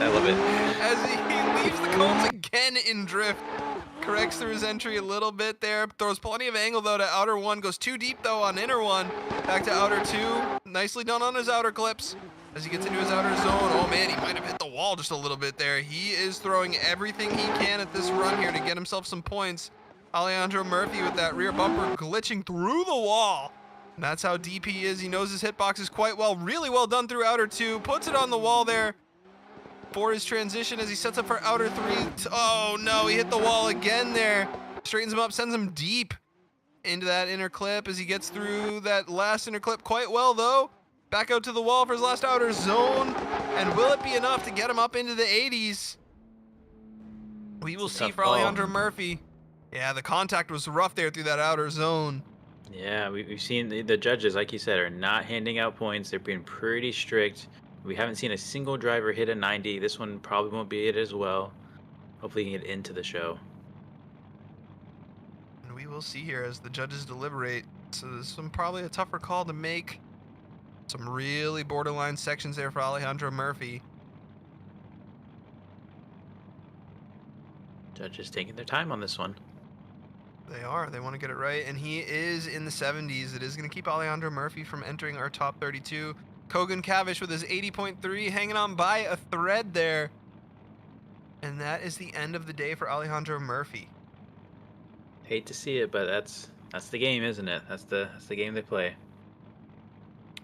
love it. As he leaves the cones again in drift. Corrects through his entry a little bit there. Throws plenty of angle, though, to outer 1. Goes too deep, though, on inner 1. Back to outer 2. Nicely done on his outer clips. As he gets into his outer zone. Oh, man, he might have hit the wall just a little bit there. He is throwing everything he can at this run here to get himself some points. Alejandro Murphy with that rear bumper glitching through the wall. And that's how deep he is. He knows his hitboxes quite well. Really well done through outer 2. Puts it on the wall there for his transition as he sets up for outer 3. Oh, no, he hit the wall again there. Straightens him up, sends him deep into that inner clip as he gets through that last inner clip quite well, though. Back out to the wall for his last outer zone. And will it be enough to get him up into the 80s? We will see for Alejandro Murphy. Yeah, the contact was rough there through that outer zone. Yeah, we've seen the judges, like you said, are not handing out points. They're being pretty strict. We haven't seen a single driver hit a 90. This one probably won't be it as well. Hopefully he can get into the show. And we will see here as the judges deliberate. So this one probably a tougher call to make. Some really borderline sections there for Alejandro Murphy. Judges taking their time on this one. They are. They want to get it right. And he is in the 70s. It is going to keep Alejandro Murphy from entering our top 32. Kogan Cavish with his 80.3 hanging on by a thread there. And that is the end of the day for Alejandro Murphy. Hate to see it, but that's the game, isn't it? That's the game they play.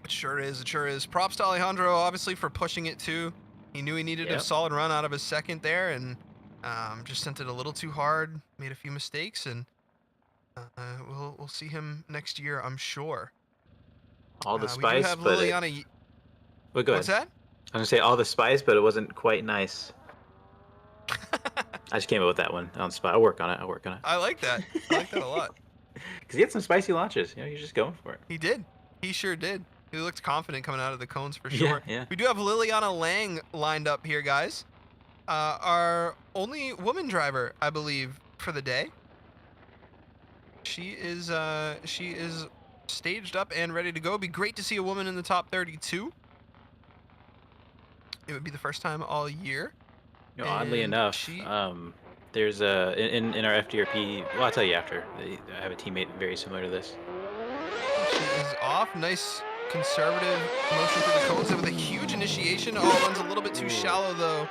It sure is. It sure is. Props to Alejandro, obviously, for pushing it too. He knew he needed a solid run out of his second there, and just sent it a little too hard. Made a few mistakes, and We'll see him next year, I'm sure. All the We do spice, have but Liliana. Wait, go What's ahead. that? I was gonna say all the spice, but it wasn't quite nice. I just came up with that one on the spot. I'll work on it. I like that. I like that a lot. Because he had some spicy launches. You know, you're just going for it. He did. He sure did. He looked confident coming out of the cones for Yeah, sure. yeah. We do have Liliana Lang lined up here, guys. Our only woman driver, I believe, for the day. She is staged up and ready to go. It'd be great to see a woman in the top 32. It would be the first time all year. You know, oddly And enough, there's in our FDRP. Well, I'll tell you after. I have a teammate very similar to this. She is off. Nice conservative motion through the cones with a huge initiation. Oh, runs a little bit too shallow though,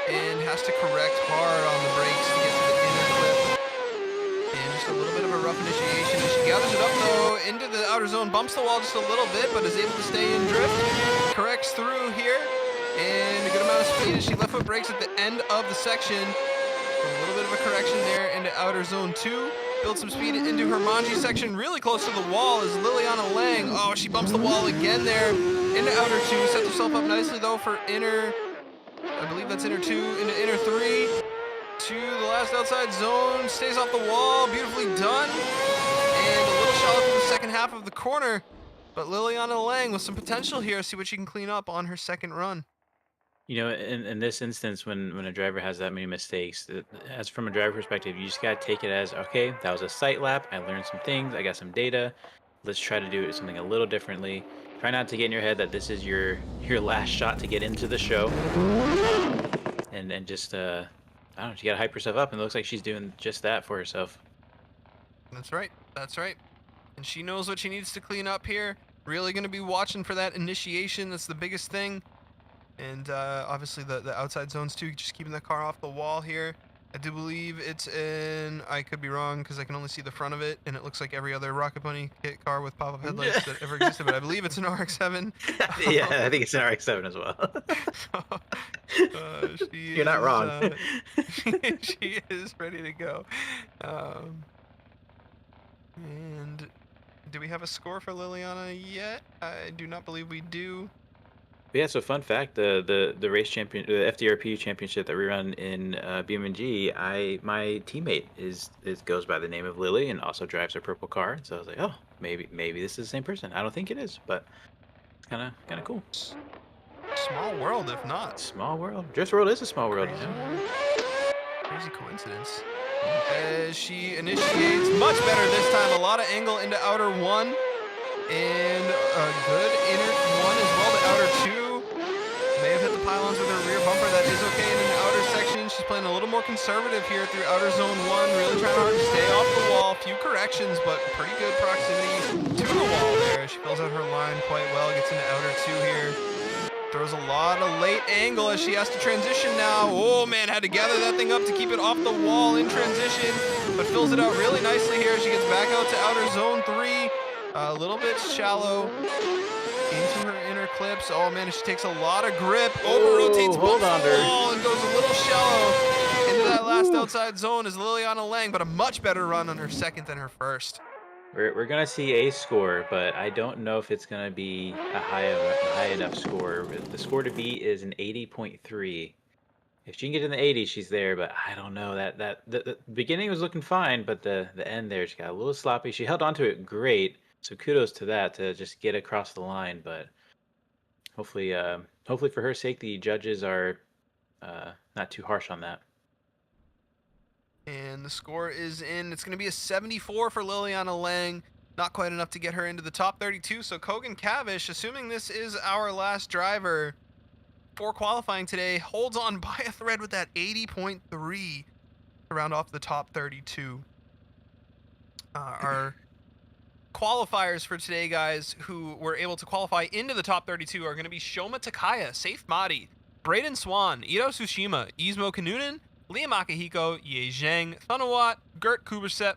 and has to correct hard on the brakes to get to the inner clip. And just a little bit of a rough initiation. And she gathers it up though into the outer zone, bumps the wall just a little bit, but is able to stay in drift. Corrects through here, and a good amount of speed as she left foot brakes at the end of the section. A little bit of a correction there into outer zone 2. Build some speed into her Manji section, really close to the wall is Liliana Lang. Oh, she bumps the wall again there into outer 2. Sets herself up nicely though for inner, I believe that's inner 2, into inner 3. To the last outside zone, stays off the wall, beautifully done. And a little shallow for the second half of the corner. But Liliana Lang with some potential here, see what she can clean up on her second run. You know, in this instance, when a driver has that many mistakes, as from a driver perspective, you just gotta take it as, okay, that was a sight lap. I learned some things. I got some data. Let's try to do something a little differently. Try not to get in your head that this is your last shot to get into the show, and just I don't know. You gotta hype yourself up, and it looks like she's doing just that for herself. That's right. That's right. And she knows what she needs to clean up here. Really going to be watching for that initiation. That's the biggest thing. And obviously the outside zones too, just keeping the car off the wall here. I do believe it's in, I could be wrong because I can only see the front of it, and it looks like every other Rocket Bunny kit car with pop-up headlights that ever existed, but I believe it's an RX-7. Yeah, I think it's an RX-7 as well. You're not wrong. She is ready to go. And do we have a score for Liliana yet? I do not believe we do. Yeah, so fun fact, the race champion, the FDRP championship that we run in BMG, my teammate goes by the name of Lily and also drives a purple car. So I was like, oh, maybe this is the same person. I don't think it is, but it's kind of cool. Small world, if not. Small world. Drift world is a small world. Crazy, crazy coincidence. As she initiates, much better this time. A lot of angle into outer 1. And a good inner 1 as well to outer 2. May have hit the pylons with her rear bumper. That is okay in an outer section. She's playing a little more conservative here through outer zone 1. Really trying hard to stay off the wall. Few corrections, but pretty good proximity to the wall there. She fills out her line quite well. Gets into outer 2 here. Throws a lot of late angle as she has to transition now. Oh man, had to gather that thing up to keep it off the wall in transition, but fills it out really nicely here. She gets back out to outer zone 3. A little bit shallow into her inner clips. Oh man, she takes a lot of grip. Over rotates both the wall and goes a little shallow into that last outside zone is Liliana Lang, but a much better run on her second than her first. We're gonna see a score, but I don't know if it's gonna be a high enough score. The score to beat is an 80.3. If she can get in the 80s, she's there, but I don't know. The beginning was looking fine, but the end there, she got a little sloppy. She held onto it great, so kudos to that to just get across the line. But hopefully for her sake, the judges are not too harsh on that. And the score is in. It's going to be a 74 for Liliana Lang. Not quite enough to get her into the top 32. So Kogan Cavish, assuming this is our last driver for qualifying today, holds on by a thread with that 80.3 to round off the top 32. Our qualifiers for today, guys, who were able to qualify into the top 32 are going to be Shoma Takaya, Safe Madi, Braden Swan, Ito Tsushima, Ismo Kanunen, Liam Akihiko, Ye Zhang, Thunawat, Gert Kuberset,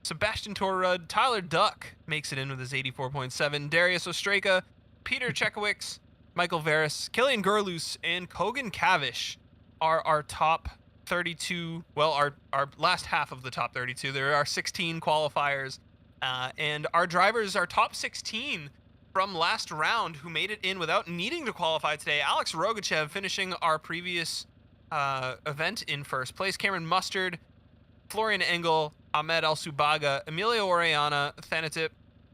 Sebastian Torrud, Tyler Duck makes it in with his 84.7, Darius Ostraka, Peter Chekowicz, Michael Veris, Killian Gurlus, and Kogan Cavish are our top 32, well, our last half of the top 32. There are 16 qualifiers, and our drivers are top 16 from last round who made it in without needing to qualify today. Alex Rogachev finishing our previous event in first place. Cameron Mustard, Florian Engel, Ahmed Al-Subaga, Emilio Orellana, Thanatip,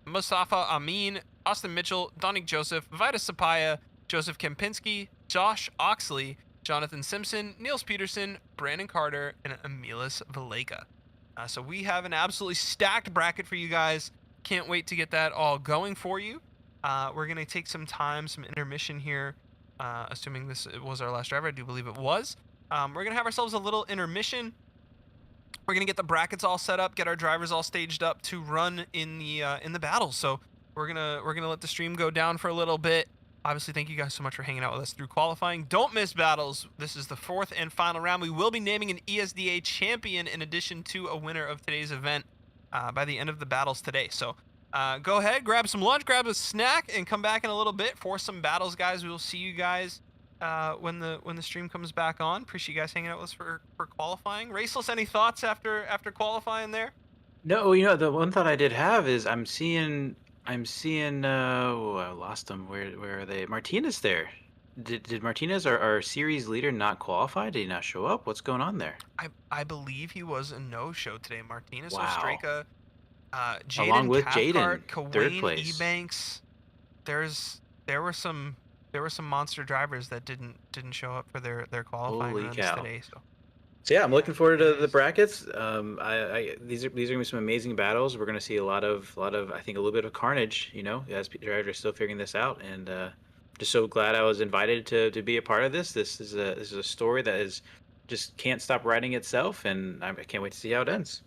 Mustafa Amin, Austin Mitchell, Donik Joseph, Vitus Sapaya, Joseph Kempinski, Josh Oxley, Jonathan Simpson, Niels Peterson, Brandon Carter, and Emilis Valeka. So we have an absolutely stacked bracket for you guys. Can't wait to get that all going for you. We're going to take some time, some intermission here, assuming this was our last driver. I do believe it was. We're going to have ourselves a little intermission. We're going to get the brackets all set up, get our drivers all staged up to run in the battle. So we're going to let the stream go down for a little bit. Obviously, thank you guys so much for hanging out with us through qualifying. Don't miss battles. This is the 4th and final round. We will be naming an ESDA champion in addition to a winner of today's event by the end of the battles today. So go ahead, grab some lunch, grab a snack, and come back in a little bit for some battles, guys. We will see you guys when the stream comes back on. Appreciate you guys hanging out with us for qualifying. Raceless, any thoughts after qualifying there? No, the one thought I did have is I'm seeing oh, I lost them. Where are they? Martinez there. Did Martinez, our series leader, not qualify? Did he not show up? What's going on there? I believe he was a no-show today. Martinez, Wow. Ostraka, Jaden Along with Cathcart, Jaden, third Kawain place. Ebanks. There were some monster drivers that didn't show up for their qualifying Holy runs cow. today. So yeah, I'm looking forward to the brackets. These are gonna be some amazing battles. We're gonna see a lot of I think a little bit of carnage. As drivers are still figuring this out, and just so glad I was invited to be a part of this. This is a story that is just can't stop writing itself, and I can't wait to see how it ends.